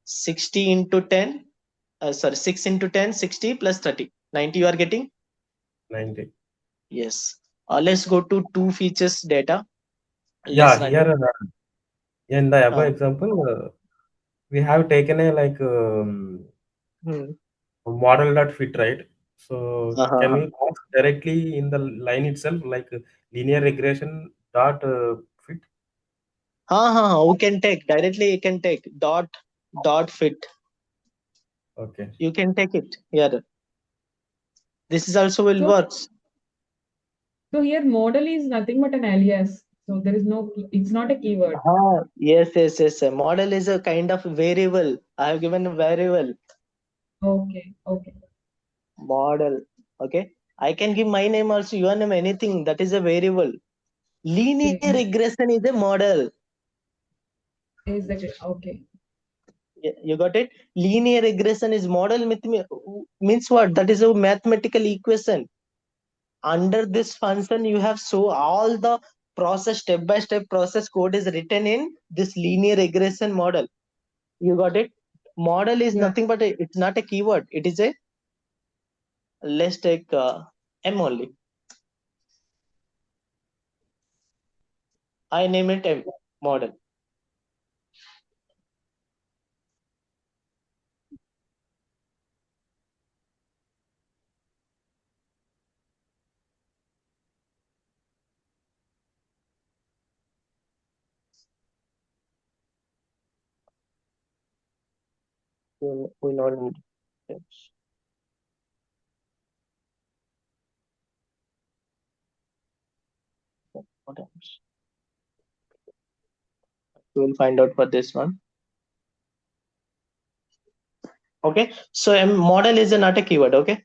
60 into 10, sorry, 6 into 10, 60 plus 30, 90 you are getting? 90. Yes. Let's go to two features data. Let's Yeah, run it. here in the above Uh, example, we have taken a like hmm. model.fit, right? So can Uh-huh. we pass directly in the line itself, like linear regression dot fit? We can take directly, you can take dot fit. Okay. You can take it here. This is also will so works. so here model is nothing but an alias. So there is no it's not a keyword. Yes. A model is a kind of variable. I have given a variable Okay, okay. model. Okay. I can give my name also, your name, anything. That is a variable. Linear Okay. regression is a model. Is the okay. You got it? Linear regression is model means what? That is a mathematical equation. Under this function, you have so all the process, step by step process code is written in this linear regression model. You got it? Model is Yeah. nothing but it's not a keyword. It is a, let's take M only. I name it M model. We not need it. What else? We will find out for this one. Okay. So M model is not a keyword. Okay.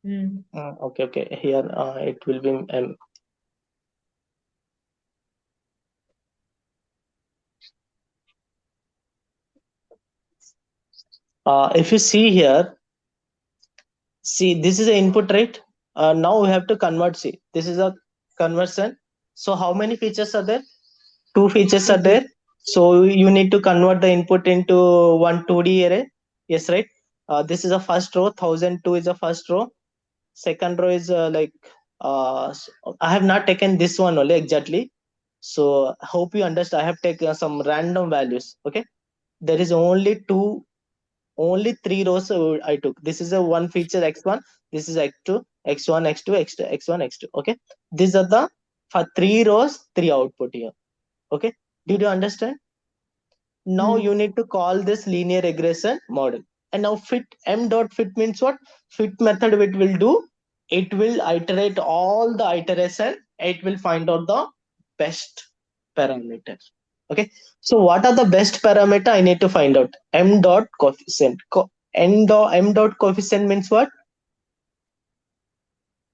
Okay. Here it will be M. If you see here, see this is the input, right? Now we have to convert. See, this is a conversion. So how many features are there? Two features are Two there. feet. So you need to convert the input into one 2D array. Yes, right? This is a first row. 1002 is a first row. Second row is I have not taken this one only exactly. So hope you understand. I have taken some random values. Okay. There is only three rows I took. This is a one feature x1. This is x2, x1, x2, x2, x1, x2. Okay. These are the for three rows, three output here. Okay. Did you understand? Now you need to call this linear regression model. And now fit m dot fit means what? Fit method it will do. It will iterate all the iteration. It will find out the best parameter. Okay. So what are the best parameter I need to find out? M dot coefficient. M dot coefficient means what?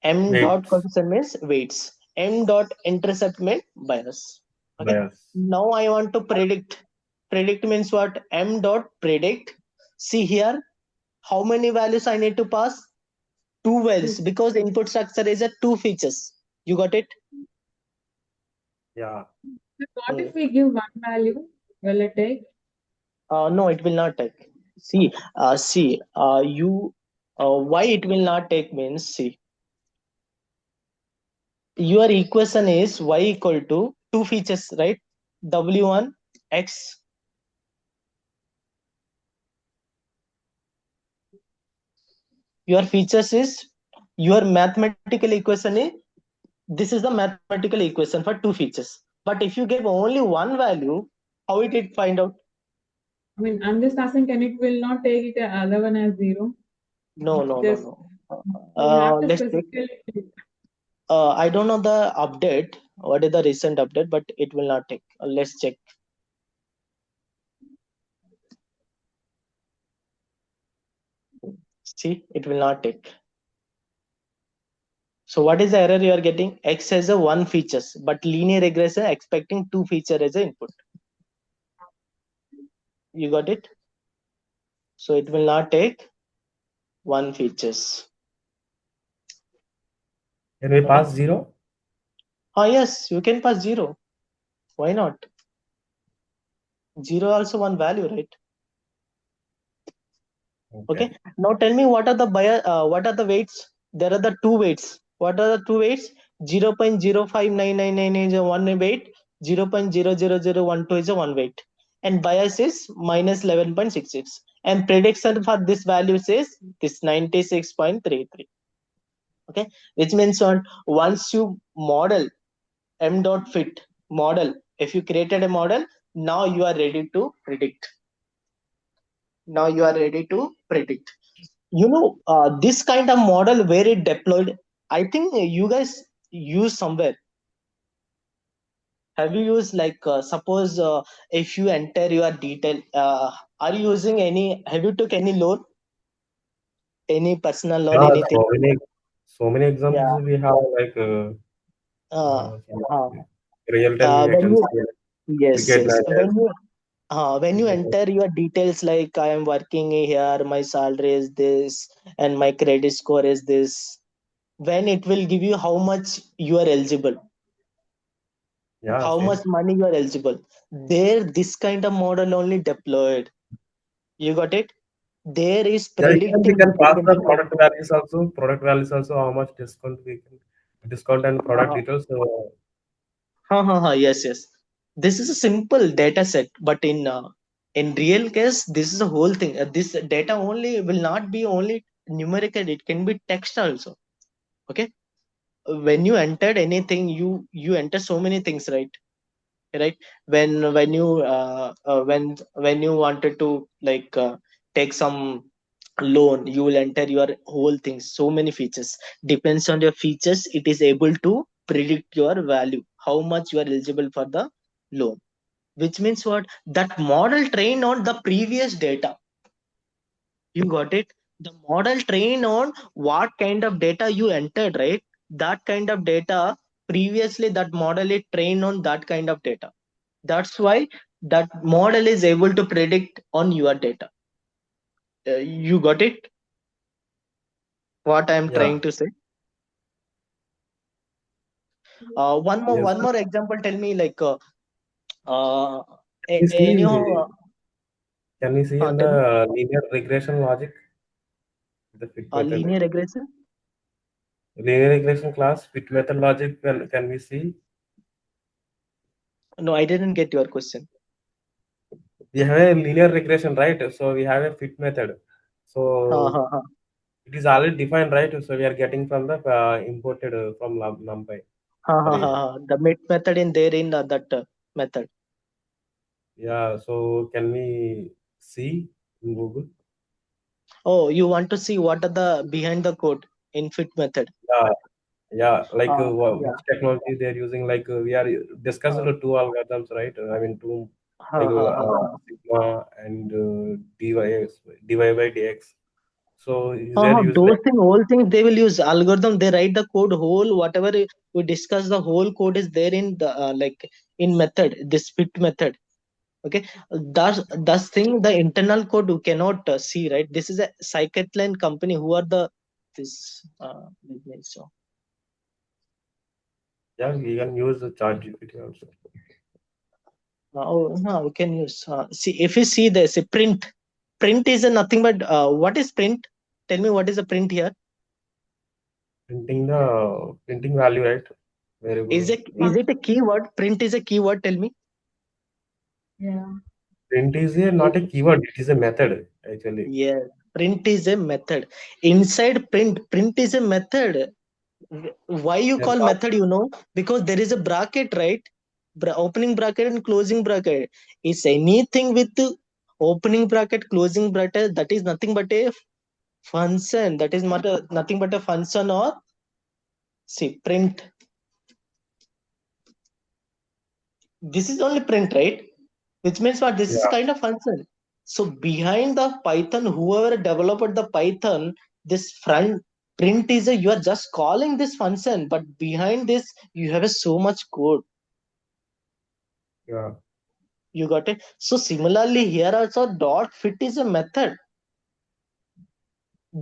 M dot Weights. coefficient means weights. M dot intercept means bias. Okay. Bias. Now I want to predict. Predict means what? M dot predict. See here. How many values I need to pass? Two values, because input structure is a two features. You got it? Yeah. What if we give one value? Will it take? No, it will not take. Why it will not take means, see, your equation is y equal to two features, right? W1 x. Your features is your mathematical equation is, this is the mathematical equation for two features. But if you give only one value, how it find out? I mean, I'm just asking, can it will not take it other one as 0? No. Just we have to Let's check. specifically. I don't know the update. What is the recent update? But it will not take. Let's check. See, it will not take. So what is the error you are getting? X has a one features, but linear regression expecting two feature as a input. You got it? So it will not take one features. Can we pass 0? Oh yes, you can pass 0. Why not? 0 also one value, right? Okay. Now tell me what are the weights? There are the two weights. What are the two weights? 0.05999 is a one weight, 0.00012 is a one weight, and bias is minus 11.66. And prediction for this value says this 96.33. Okay, which means once you model m dot fit model, if you created a model, now you are ready to predict. Now you are ready to predict. This kind of model where it deployed, I think you guys use somewhere. Have you used like suppose if you enter your detail, are you using any, have you took any loan, any personal loan, Yeah, anything? so many examples Yeah. we have like uh, uh, real time I when can you, see yes, cricket yes, matches. when you Cricket enter your details, like I am working here, my salary is this, and my credit score is this, when it will give you how much you are eligible, Yeah, how much same. money you are eligible. There, this kind of model only deployed. You got it? There is Yeah, we predicting can pass the instead of product values also. Product values also how much discount we can discount and product uh, details. So yes, yes. This is a simple data set, but in real case, this is a whole thing. This data only will not be only numerical; it can be text also. Okay, when you entered anything, you enter so many things, right? When you wanted to like take some loan, you will enter your whole things, so many features. Depends on your features, it is able to predict your value, how much you are eligible for the loan. Which means what, that model trained on the previous data. You got it? The model trained on what kind of data you entered, right? That kind of data, previously that model is trained on that kind of data. That's why that model is able to predict on your data. You got it? What I am yeah, trying to say. yes. One more example. Tell me, like, uh, You anyhow, see, can you see in tell me, the linear regression logic, the fit method? linear regression. Linear regression class, fit method logic, can we see? No, I didn't get your question. We have a linear regression, right? So we have a fit method. Ha So ha ha it is already defined, right? So we are getting from the imported from NumPy ha ha ha. array. Ha. The mid method in there in that method. Yeah, so can we see in Google? Oh, you want to see what are the behind the code in fit method? Yeah, yeah, like Yeah. which technology they're using. Like we are discussing Uh, the two algorithms, right? I mean, two ha like ha ha ha. sigma and dy by dx. So they're used Those like things, whole things they will use algorithm. They write the code whole, whatever we discuss. The whole code is there in the like in method. This fit method. Okay, does thing the internal code you cannot see, right? This is a Scikit-Learn company. Who are the this? So Yeah, we can use the chat GPT also. oh no, we can use. See, if you see this, a print. Print is a nothing but what is print? Tell me what is a print here? Printing value, right? Is Variable. it is it a keyword? Print is a keyword. Tell me. Yeah. Print is not a keyword, it is a method actually. Yeah, print is a method. Inside print is a method. Why you Yes, call method? You know, because there is a bracket, right? Opening bracket and closing bracket. Is anything with opening bracket, closing bracket, that is nothing but a function. That is not nothing but a function or see print. This is only print, right? Which means what? This is yeah, kind of function. So behind the Python, whoever developed the Python, this front print is a, you are just calling this function, but behind this you have a so much code. yeah, You got it? So similarly here also dot fit is a method.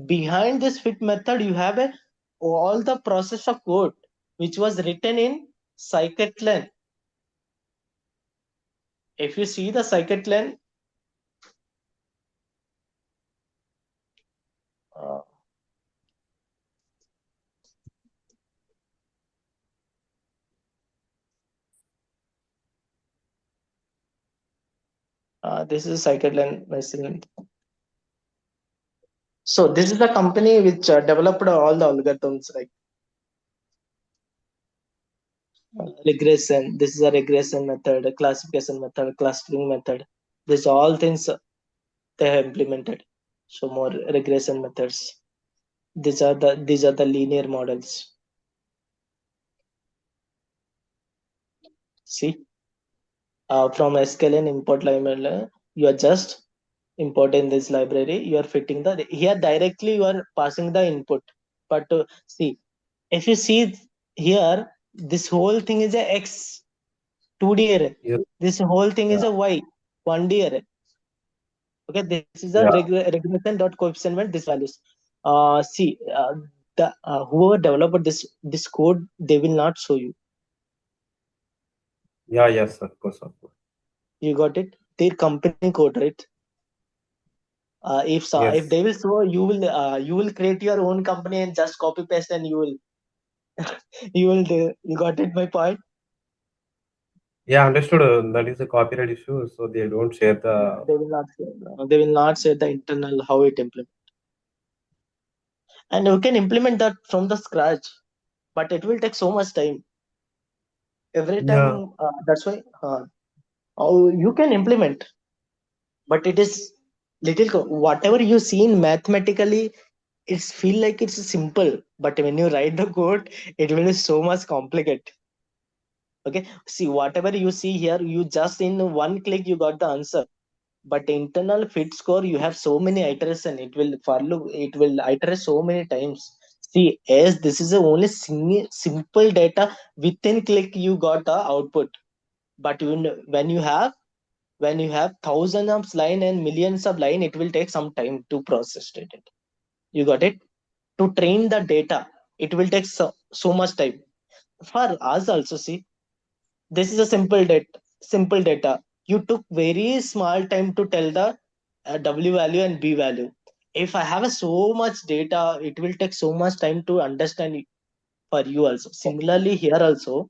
Behind this fit method, you have a all the process of code which was written in scikit-learn. If you see the scikit-learn, uh, this is scikit-learn machine. So this is the company which developed all the algorithms like regression. This is a regression method, a classification method, clustering method. These all things they have implemented. So more regression methods. These are the linear models. See, from sklearn import library, you are just importing this library. You are fitting the here directly. You are passing the input. But see, if you see here, this whole thing is a x 2D array. yes, This whole thing is yeah, a y 1D array. Okay, this is a yeah, regression dot coefficient with these values. See, the whoever developed this code, they will not show you. yeah, yes, of course, of course. You got it? Their company code, right? If Yes, they will show, you will create your own company and just copy paste and you will you will do. You got it? My point. yeah, understood. That is a copyright issue, so they don't share the. They will not share. They will not share the internal how it implement. And you can implement that from the scratch, but it will take so much time. Every Yeah, time, that's why oh, you can implement, but it is whatever you see in mathematically, it's feel like it's simple, but when you write the code, it will be so much complicated. Okay, see whatever you see here, you just in one click you got the answer. But internal fit score, you have so many iteration. It will follow. It will iterate so many times. See, as this is a only simple data, within click you got the output. But when you have thousands of line and millions of line, it will take some time to process it. You got it? To train the data, it will take so much time. For us also, see, this is a simple data. You took very small time to tell the w value and b value. If I have a so much data, it will take so much time to understand it for you also. Similarly here also,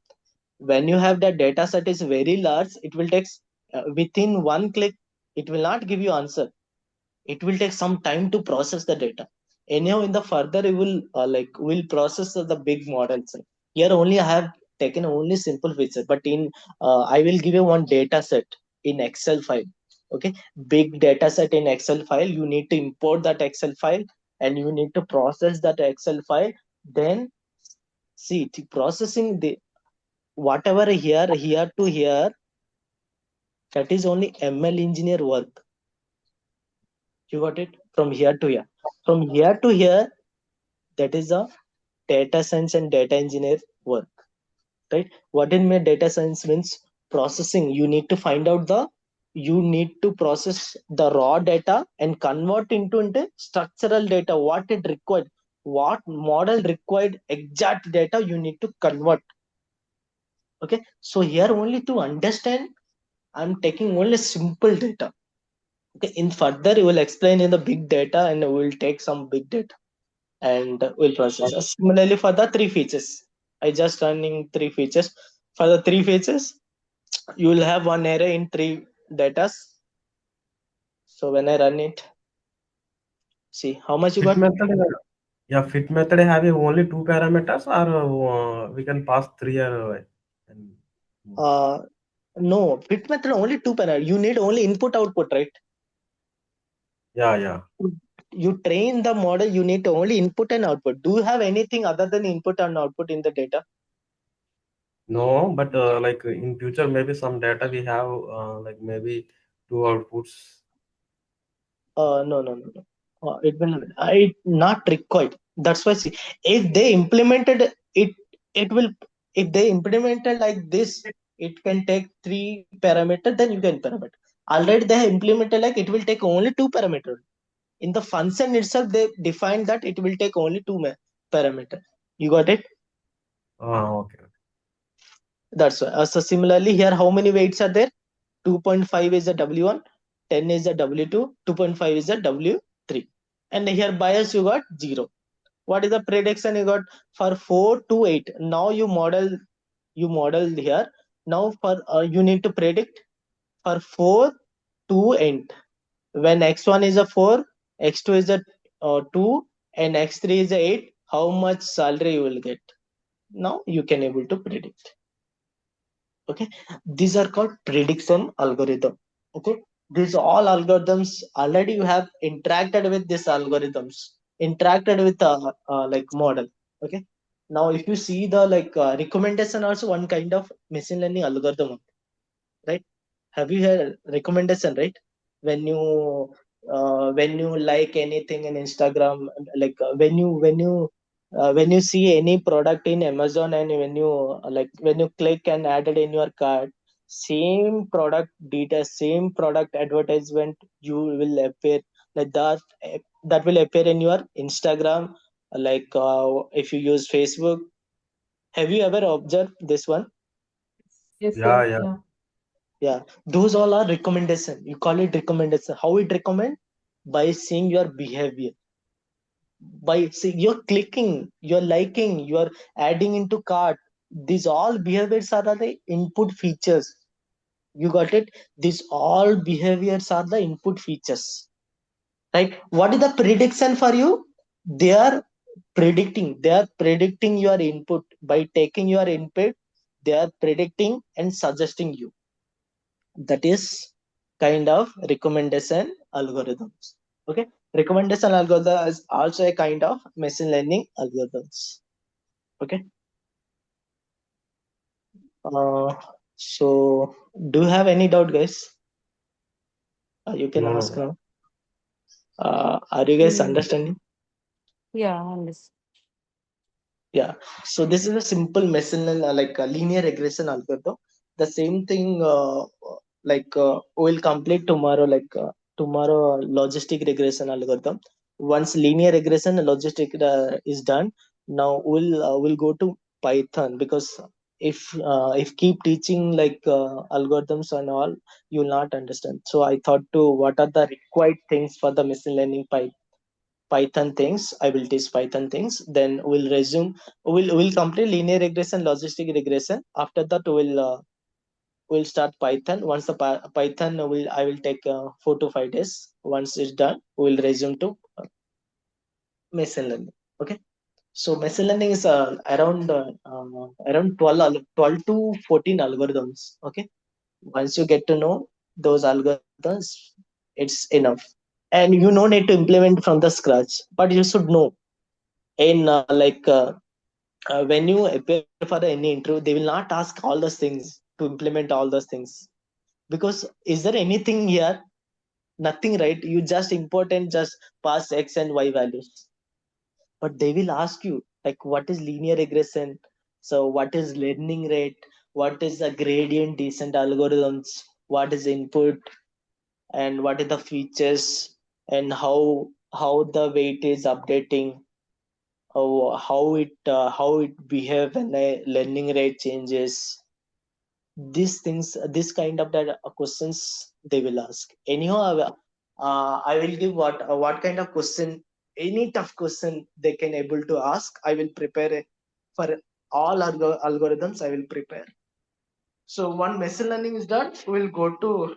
when you have the data set is very large, it will take within one click, it will not give you answer. It will take some time to process the data. Anyhow, in the further we will will process the big models. Here only I have taken only simple feature, but in I will give you one data set in excel file. Okay, big data set in excel file, you need to import that excel file and you need to process that excel file. Then see the processing, the whatever here to here, that is only ml engineer work. You got it? From here to here, from here to here, that is a data science and data engineer work, right? What in my data science means processing. You need to find out the you need to process the raw data and convert into structural data, what it required, what model required, exact data you need to convert. Okay, so here only to understand, I'm taking only simple data. Okay, in further we will explain in the big data, and we will take some big data and we'll process. Similarly for the three features, I just running three features. For the three features, you will have one array in three datas. So when I run it, see how much you Fit got. method, yeah, fit method having only two parameters, or we can pass three and uh no, fit method only two parameters. You need only input output, right? yeah. You train the model, you need to only input and output. Do you have anything other than input and output in the data? No, but like in future, maybe some data we have like maybe two outputs. No. It will not required. That's why, see, if they implemented it, it will. If they implemented like this, it can take three parameter. Then you can parameter. Already they have implemented like it will take only two parameter. In the function itself, they defined that it will take only two parameter. You got it? Okay. That's why. So similarly here, how many weights are there? 2.5 is a W1, 10 is a W2, 2.5 is a W3. And here bias you got 0. What is the prediction you got for 4 to 8? Now you model here. Now for you need to predict for 4 to 8. When x1 is a 4, x2 is a 2, and x3 is a 8, how much salary you will get? Now you can able to predict. Okay, these are called prediction algorithm. Okay, these all algorithms, already you have interacted with these algorithms, interacted with like model. Okay, now if you see the like recommendation, also one kind of machine learning algorithm, right? Have you heard recommendation, right? when you when you like anything in Instagram, like when you see any product in Amazon, and when you when you click and add it in your cart, same product data, same product advertisement you will appear like that. That will appear in your Instagram, like if you use Facebook. Have you ever observed this one? Yes, Yeah, yes, yeah. yeah. Yeah, those all are recommendation. You call it recommendation. How it recommend? By seeing your behavior. By see you're clicking, you're liking, you're adding into cart. These all behaviors are the input features. You got it? These all behaviors are the input features. Right? What is the prediction for you? They are predicting. They are predicting your input. By taking your input, they are predicting and suggesting you. That is kind of recommendation algorithms. Okay, recommendation algorithm is also a kind of machine learning algorithms. Okay, uh, so do you have any doubt, guys? You can No, ask no. now. Are you guys Mm, understanding? yeah, understand. Yeah, so this is a simple machine learning, like a linear regression algorithm. The same thing, we'll complete tomorrow, tomorrow logistic regression algorithm. Once linear regression and logistic is done, now we'll go to Python, because if keep teaching algorithms and all, you'll not understand. So I thought to what are the required things for the machine learning Python things. I will teach Python things. Then we'll resume. We'll complete linear regression, logistic regression. After that, we'll start Python. Once the Python I will take 4 to 5 days. Once it's done, we'll resume to machine learning. Okay. So machine learning is around 12 to 14 algorithms. Okay. Once you get to know those algorithms, it's enough. And you no need to implement from the scratch, but you should know in when you appear for any interview, they will not ask all those things to implement all those things, because is there anything here? Nothing, right? You just important just pass x and y values. But they will ask you like what is linear regression, so what is learning rate, what is the gradient descent algorithms, what is input, and what are the features, and how the weight is updating, how it behave when a learning rate changes. These things, this kind of that questions they will ask. Anyhow, I will give what kind of question, any tough question they can able to ask. I will prepare for all algorithms. I will prepare. So one machine learning is done. We'll go to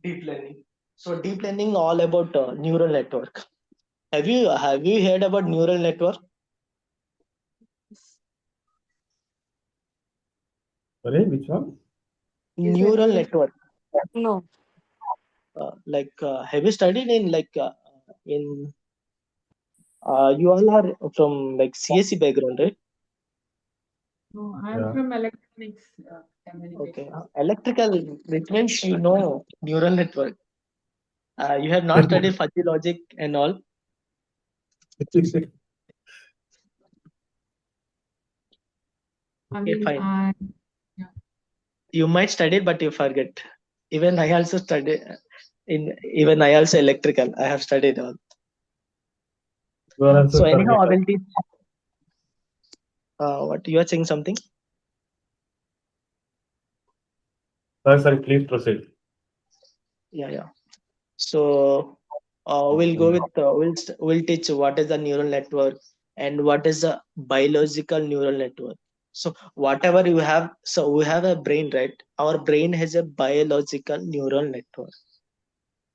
deep learning. So deep learning all about neural network. Have you heard about neural network? Sorry, which one? Is there Neural any network. No. Have you studied in in you all are from like CSE background, right? no, I'm Yeah. from electronics Okay. communications. Electrical, which means you know neural network. You have not studied fuzzy logic and all. I Okay, mean, fine. yeah. You might study, but you forget. Even I also study even I also electrical. I have studied all. You are also So anyhow, forget. I will teach. What you are saying something? Sorry, please proceed. Yeah. So we'll go with we'll teach what is the neural network and what is the biological neural network. So whatever you have, so we have a brain, right? Our brain has a biological neural network,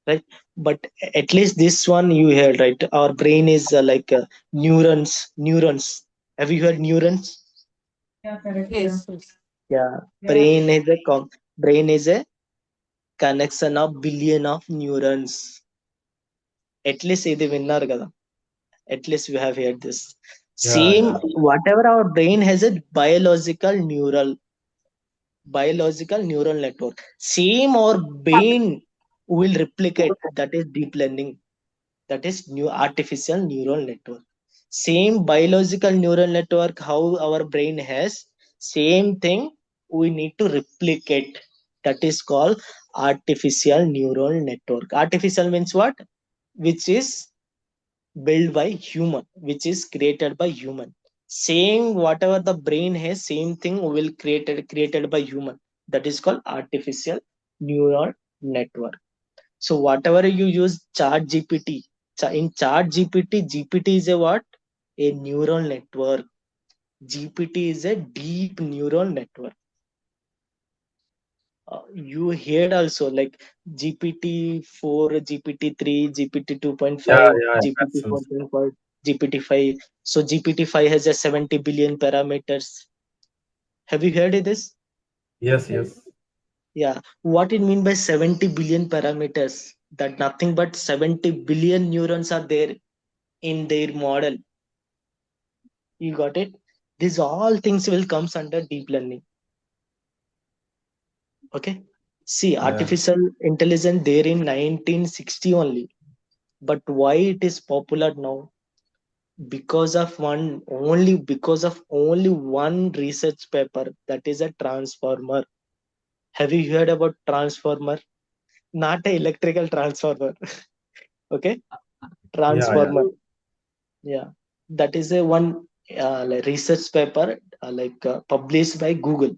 right? But at least this one you heard, right? Our brain is neurons. Have you heard neurons? Yeah, correct. Yeah. Yes, yes. Yeah. There are Brain is a connection of billion of neurons. At least ఇది విన్నారు కదా. At least we have heard this. Yeah, Same, yeah. whatever our brain has a biological neural network. Same our brain will replicate. That is deep learning. That is new artificial neural network. Same biological neural network how our brain has. Same thing we need to replicate. That is called artificial neural network. Artificial means what? Which is built by human, which is created by human. Same whatever the brain has, same thing will created by human. That is called artificial neural network. So whatever you use chat gpt, in chat gpt is a what? A neural network. GPT is a deep neural network. You heard also like GPT-4, GPT-3, GPT Yeah, 2.5, yeah, GPT absolutely. 4.5, GPT-5. So GPT-5 has a 70 billion parameters. Have you heard of this? Yes, yes. Yeah. What it mean by 70 billion parameters? That nothing but 70 billion neurons are there in their model. You got it? These all things will comes under deep learning. Okay. See, Yeah. artificial intelligence there in 1960 only. But why it is popular now? Because of only one research paper, that is a transformer. Have you heard about transformer? Not a electrical transformer. Okay, Yeah, yeah. transformer. Yeah, that is a one like research paper published by Google.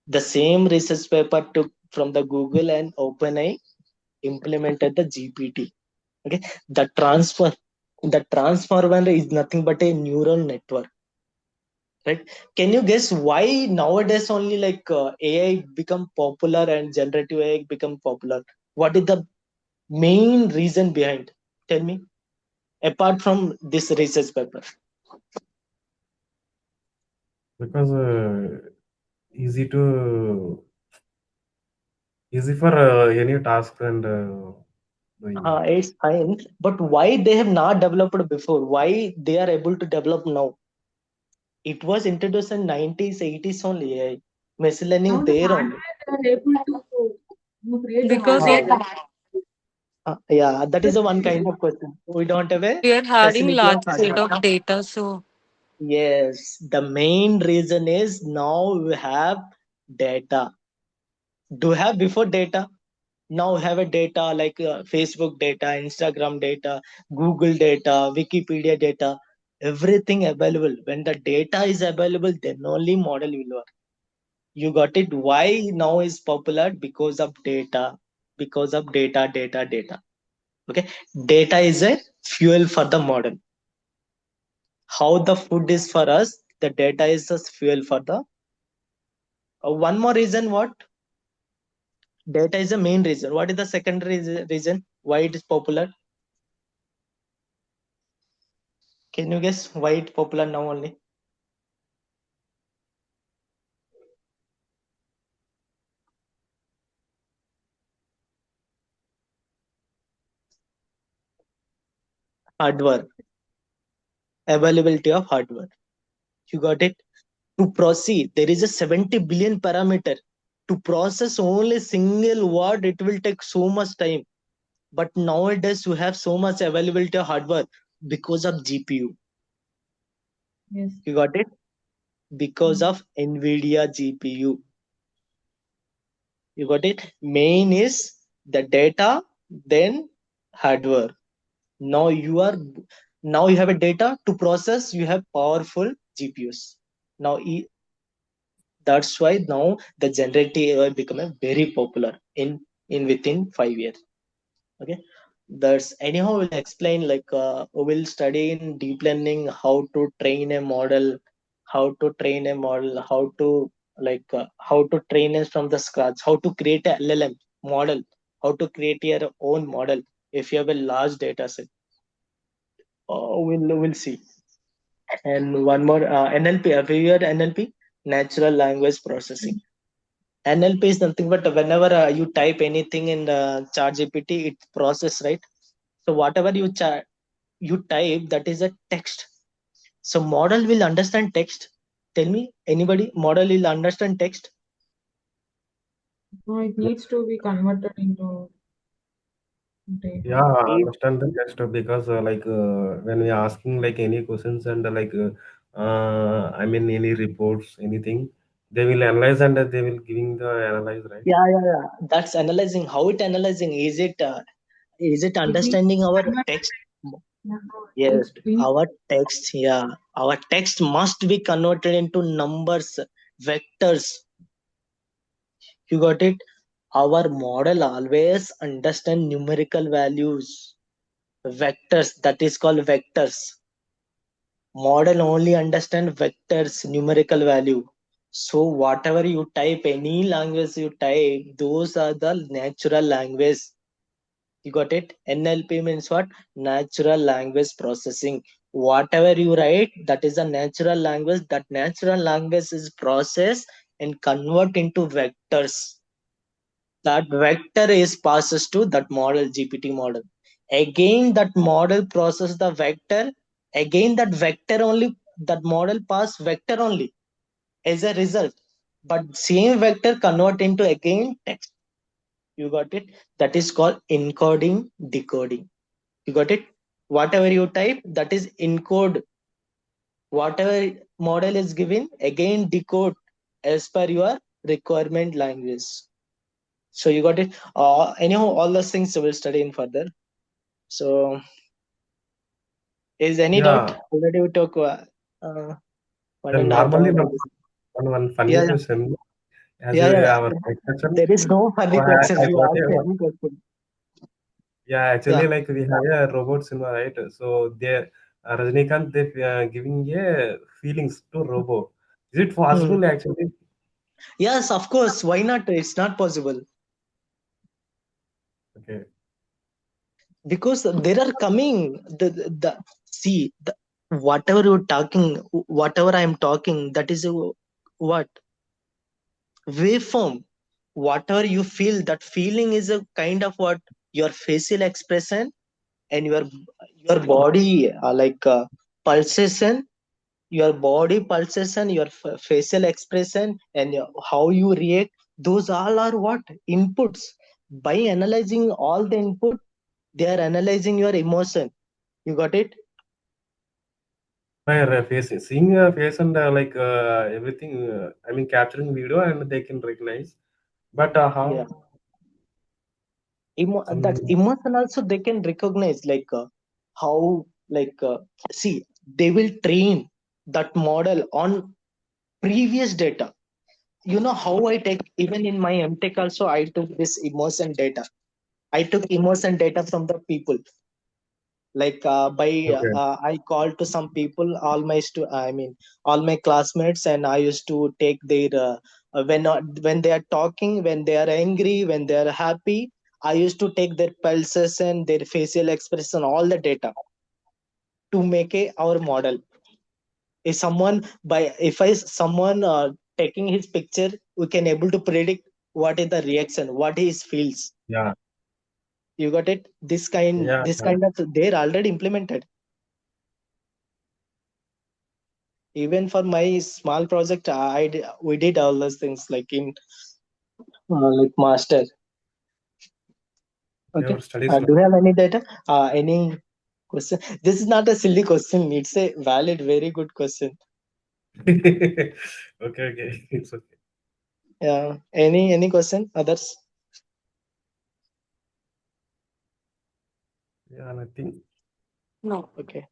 The same research paper took from the Google and OpenAI implemented the GPT. Okay, the transformer is nothing but a neural network, right? Can you guess why nowadays only AI become popular and generative AI become popular? What is the main reason behind? Tell me, apart from this research paper. Because easy to easy for any task and doing. It's fine, but why they have not developed before? Why they are able to develop now? It was introduced in 90s 80s only. AI machine learning now the there only. hardware they are able to create the Because hardware. Yeah, that is a one kind of question. We don't have a we are having facility of large set hardware. of data, so Yes, the main reason is now we have data. Do you have before data? Now have a data like Facebook data, Instagram data, Google data, Wikipedia data, everything available. When the data is available, then only model will work. You got it? Why now is popular? Because of data. Because of data. Okay, data is a fuel for the model. How the food is for us, the data is the fuel for the one more reason. What? Data is the main reason. What is the secondary reason why it is popular? Can you guess why it's popular now only? Hardware. Availability of hardware. You got it? To proceed, there is a 70 billion parameter. To process only single word, it will take so much time. But nowadays, you have so much availability of hardware because of GPU. Yes. You got it? Because of NVIDIA GPU. You got it? Main is the data, then hardware. Now you are now you have a data to process. You have powerful GPUs. Now that's why now the generative AI become a very popular in within 5 years. Okay, that's anyhow we'll explain like we will study in deep learning how to train a model, how to how to train it from the scratch, how to create a LLM model, how to create your own model if you have a large data set. We'll see. And one more NLP. Have you heard NLP? Natural language processing. NLP is nothing but whenever you type anything in the chat GPT, it process, right? So whatever you type, that is a text. So model will understand text. Tell me, anybody, model will understand text? No, it needs to be converted into data. Yeah, I It, understand the text because when we are asking like any questions and I mean any reports, anything, they will analyze and they will giving the analyze, right? yeah. That's analyzing. How it analyzing? Is it It needs understanding our to text? be Yes, we need our text. Yeah, our text must be converted into numbers, vectors. You got it? Our model always understand numerical values, vectors. That is called vectors. Model only understand vectors, numerical value. So whatever you type, any language you type, those are the natural language. You got it? NLP means what? Natural language processing. Whatever you write, that is a natural language. That natural language is processed and convert into vectors. That vector is passes to that model, GPT model. Again that model process the vector. Again that vector only, that model pass vector only as a result, but same vector convert into again text. You got it? That is called encoding decoding. You got it? Whatever you type, that is encode. Whatever model is given, again decode as per your requirement language. So you got it. Anyhow, all those things we'll study in further. So is any doubt? Yeah, Already we talk one then and a half normally hour. one funny Yeah, yeah, question as yeah, we yeah. have a question. There is no So funny question. I You got ask a any question. yeah, Yeah. actually like we have a robot cinema, right? So they Rajnikant they giving a feelings to robot. Is it Hmm. possible actually? Yes, of course. Why not? It's not possible Okay. because there are coming the see the, whatever you're talking, whatever I'm talking, that is a what waveform. Whatever you feel, that feeling is a kind of what your facial expression and your body pulsation, your body pulsation, your facial expression, and how you react. Those all are what inputs. By analyzing all the input, they are analyzing your emotion. You got it? By face, seeing a face and everything, I mean capturing video and they can recognize. But Yeah. how? That Some emotion also they can recognize, like how, like see, they will train that model on previous data. You know how I take, even in my MTech also, I took this emotion data. I took emotion data from the people, like by okay. I called to some people, all my I mean all my classmates, and I used to take their when they are talking, when they are angry, when they are happy, I used to take their pulses and their facial expression, all the data, to make our model. If someone, by if I someone taking his picture, we can able to predict what is the reaction, what he feels. Yeah, You got it? yeah, This yeah. kind of, they're already implemented. Even for my small project, we did all those things, like in like master. Okay. Your studies. Do you have any data, any question? This is not a silly question, it's a valid, very good question. Okay, okay. It's okay. Yeah, any question, others? Yeah, nothing. No. Okay.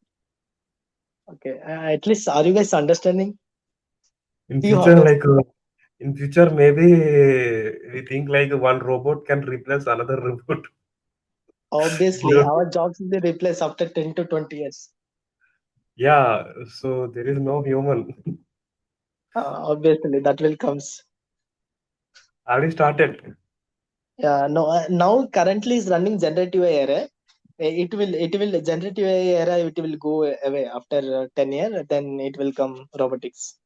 Okay, at least are you guys understanding? In Be future, honest. in future, maybe we think like one robot can replace another robot. We Obviously don't. our jobs will be replaced after 10 to 20 years. Yeah, so there is no human. Obviously that will comes. Already started. Yeah, no, now currently is running generative AI era. It will generative AI era. It will go away after 10 years. Then it will come robotics.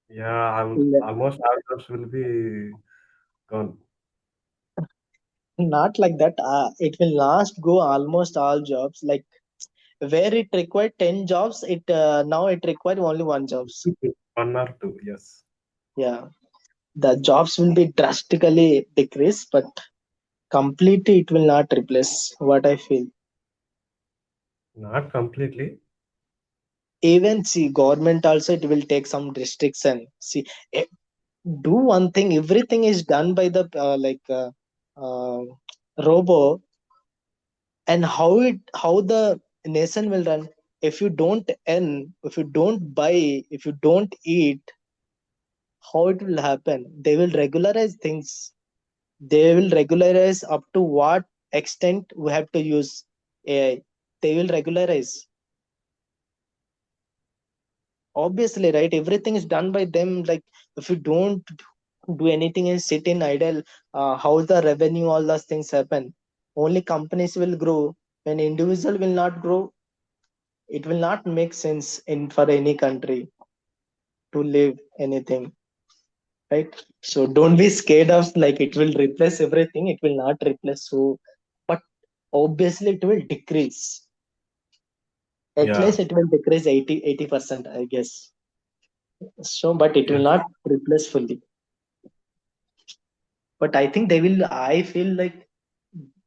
Yeah, Yeah. almost all jobs will be gone. Not like that. It will last go almost all jobs. Like where it required 10 jobs, it now it required only one jobs. One or two, yes. Yeah, the jobs will be drastically decreased, but completely it will not replace. What I feel. Not completely. Even see, government also it will take some restriction. See, do one thing, everything is done by the uh, robo, and how the nation will run. If you don't earn, if you don't buy, if you don't eat, how it will happen? They will regularize things. They will regularize up to what extent we have to use AI. They will regularize, obviously, right? Everything is done by them. Like if you don't do anything and sit in idle, how the revenue, all those things happen? Only companies will grow. When individual will not grow, it will not make sense in for any country to live anything, right? So don't be scared of like it will replace everything. It will not replace. So but obviously it will decrease. At Yeah, least it will decrease 80%, I guess. So but it will yes. not replace fully. But I think they will, I feel like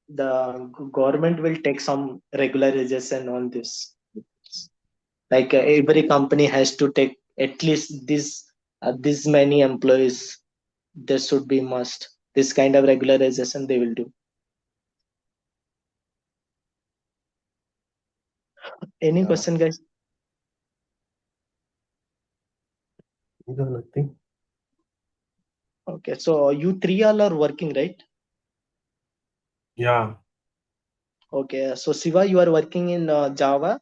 the government will take some regularization on this. Like every company has to take at least this many employees. This should be must. This kind of regularization they will do. Any Yeah, question, guys? no, nothing. Okay, so you three all are working, right? Yeah, Okay, so Siva, you are working in Java,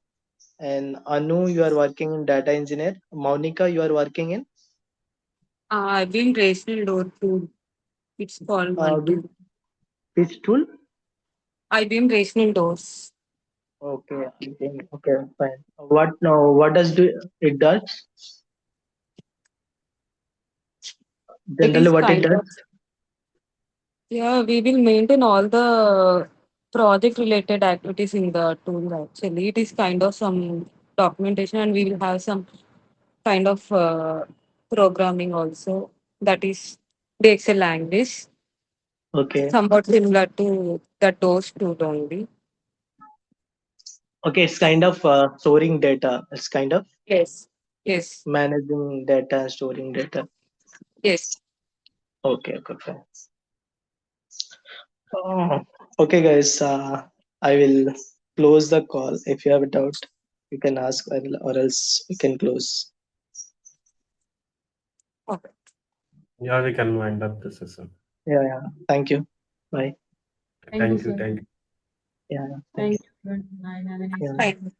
and Anu, you are working in data engineer. Monica, you are working in I've been rational door tool. It's called one which, tool. which tool? IBM rational doors. Okay, okay, fine. What now? What does do it does? It Generally, is what it kind does? of, yeah, we will maintain all the project related activities in the tool actually. It is kind of some documentation and we will have some kind of programming also. That is the Excel language, Okay, somewhat similar to the DOS tool only. okay. It's kind of storing data. It's kind of Yes. Yes. managing data and storing data. Yes. Okay, okay, fine. Okay, guys. I will close the call. If you have a doubt, you can ask, or else we can close. Okay. Yeah, we can wind up the session. Yeah. Thank you. Bye. Thank you, Thank you. sir. Thank you. Yeah. Thank you. Good night. Have a nice Yeah. day. Fine.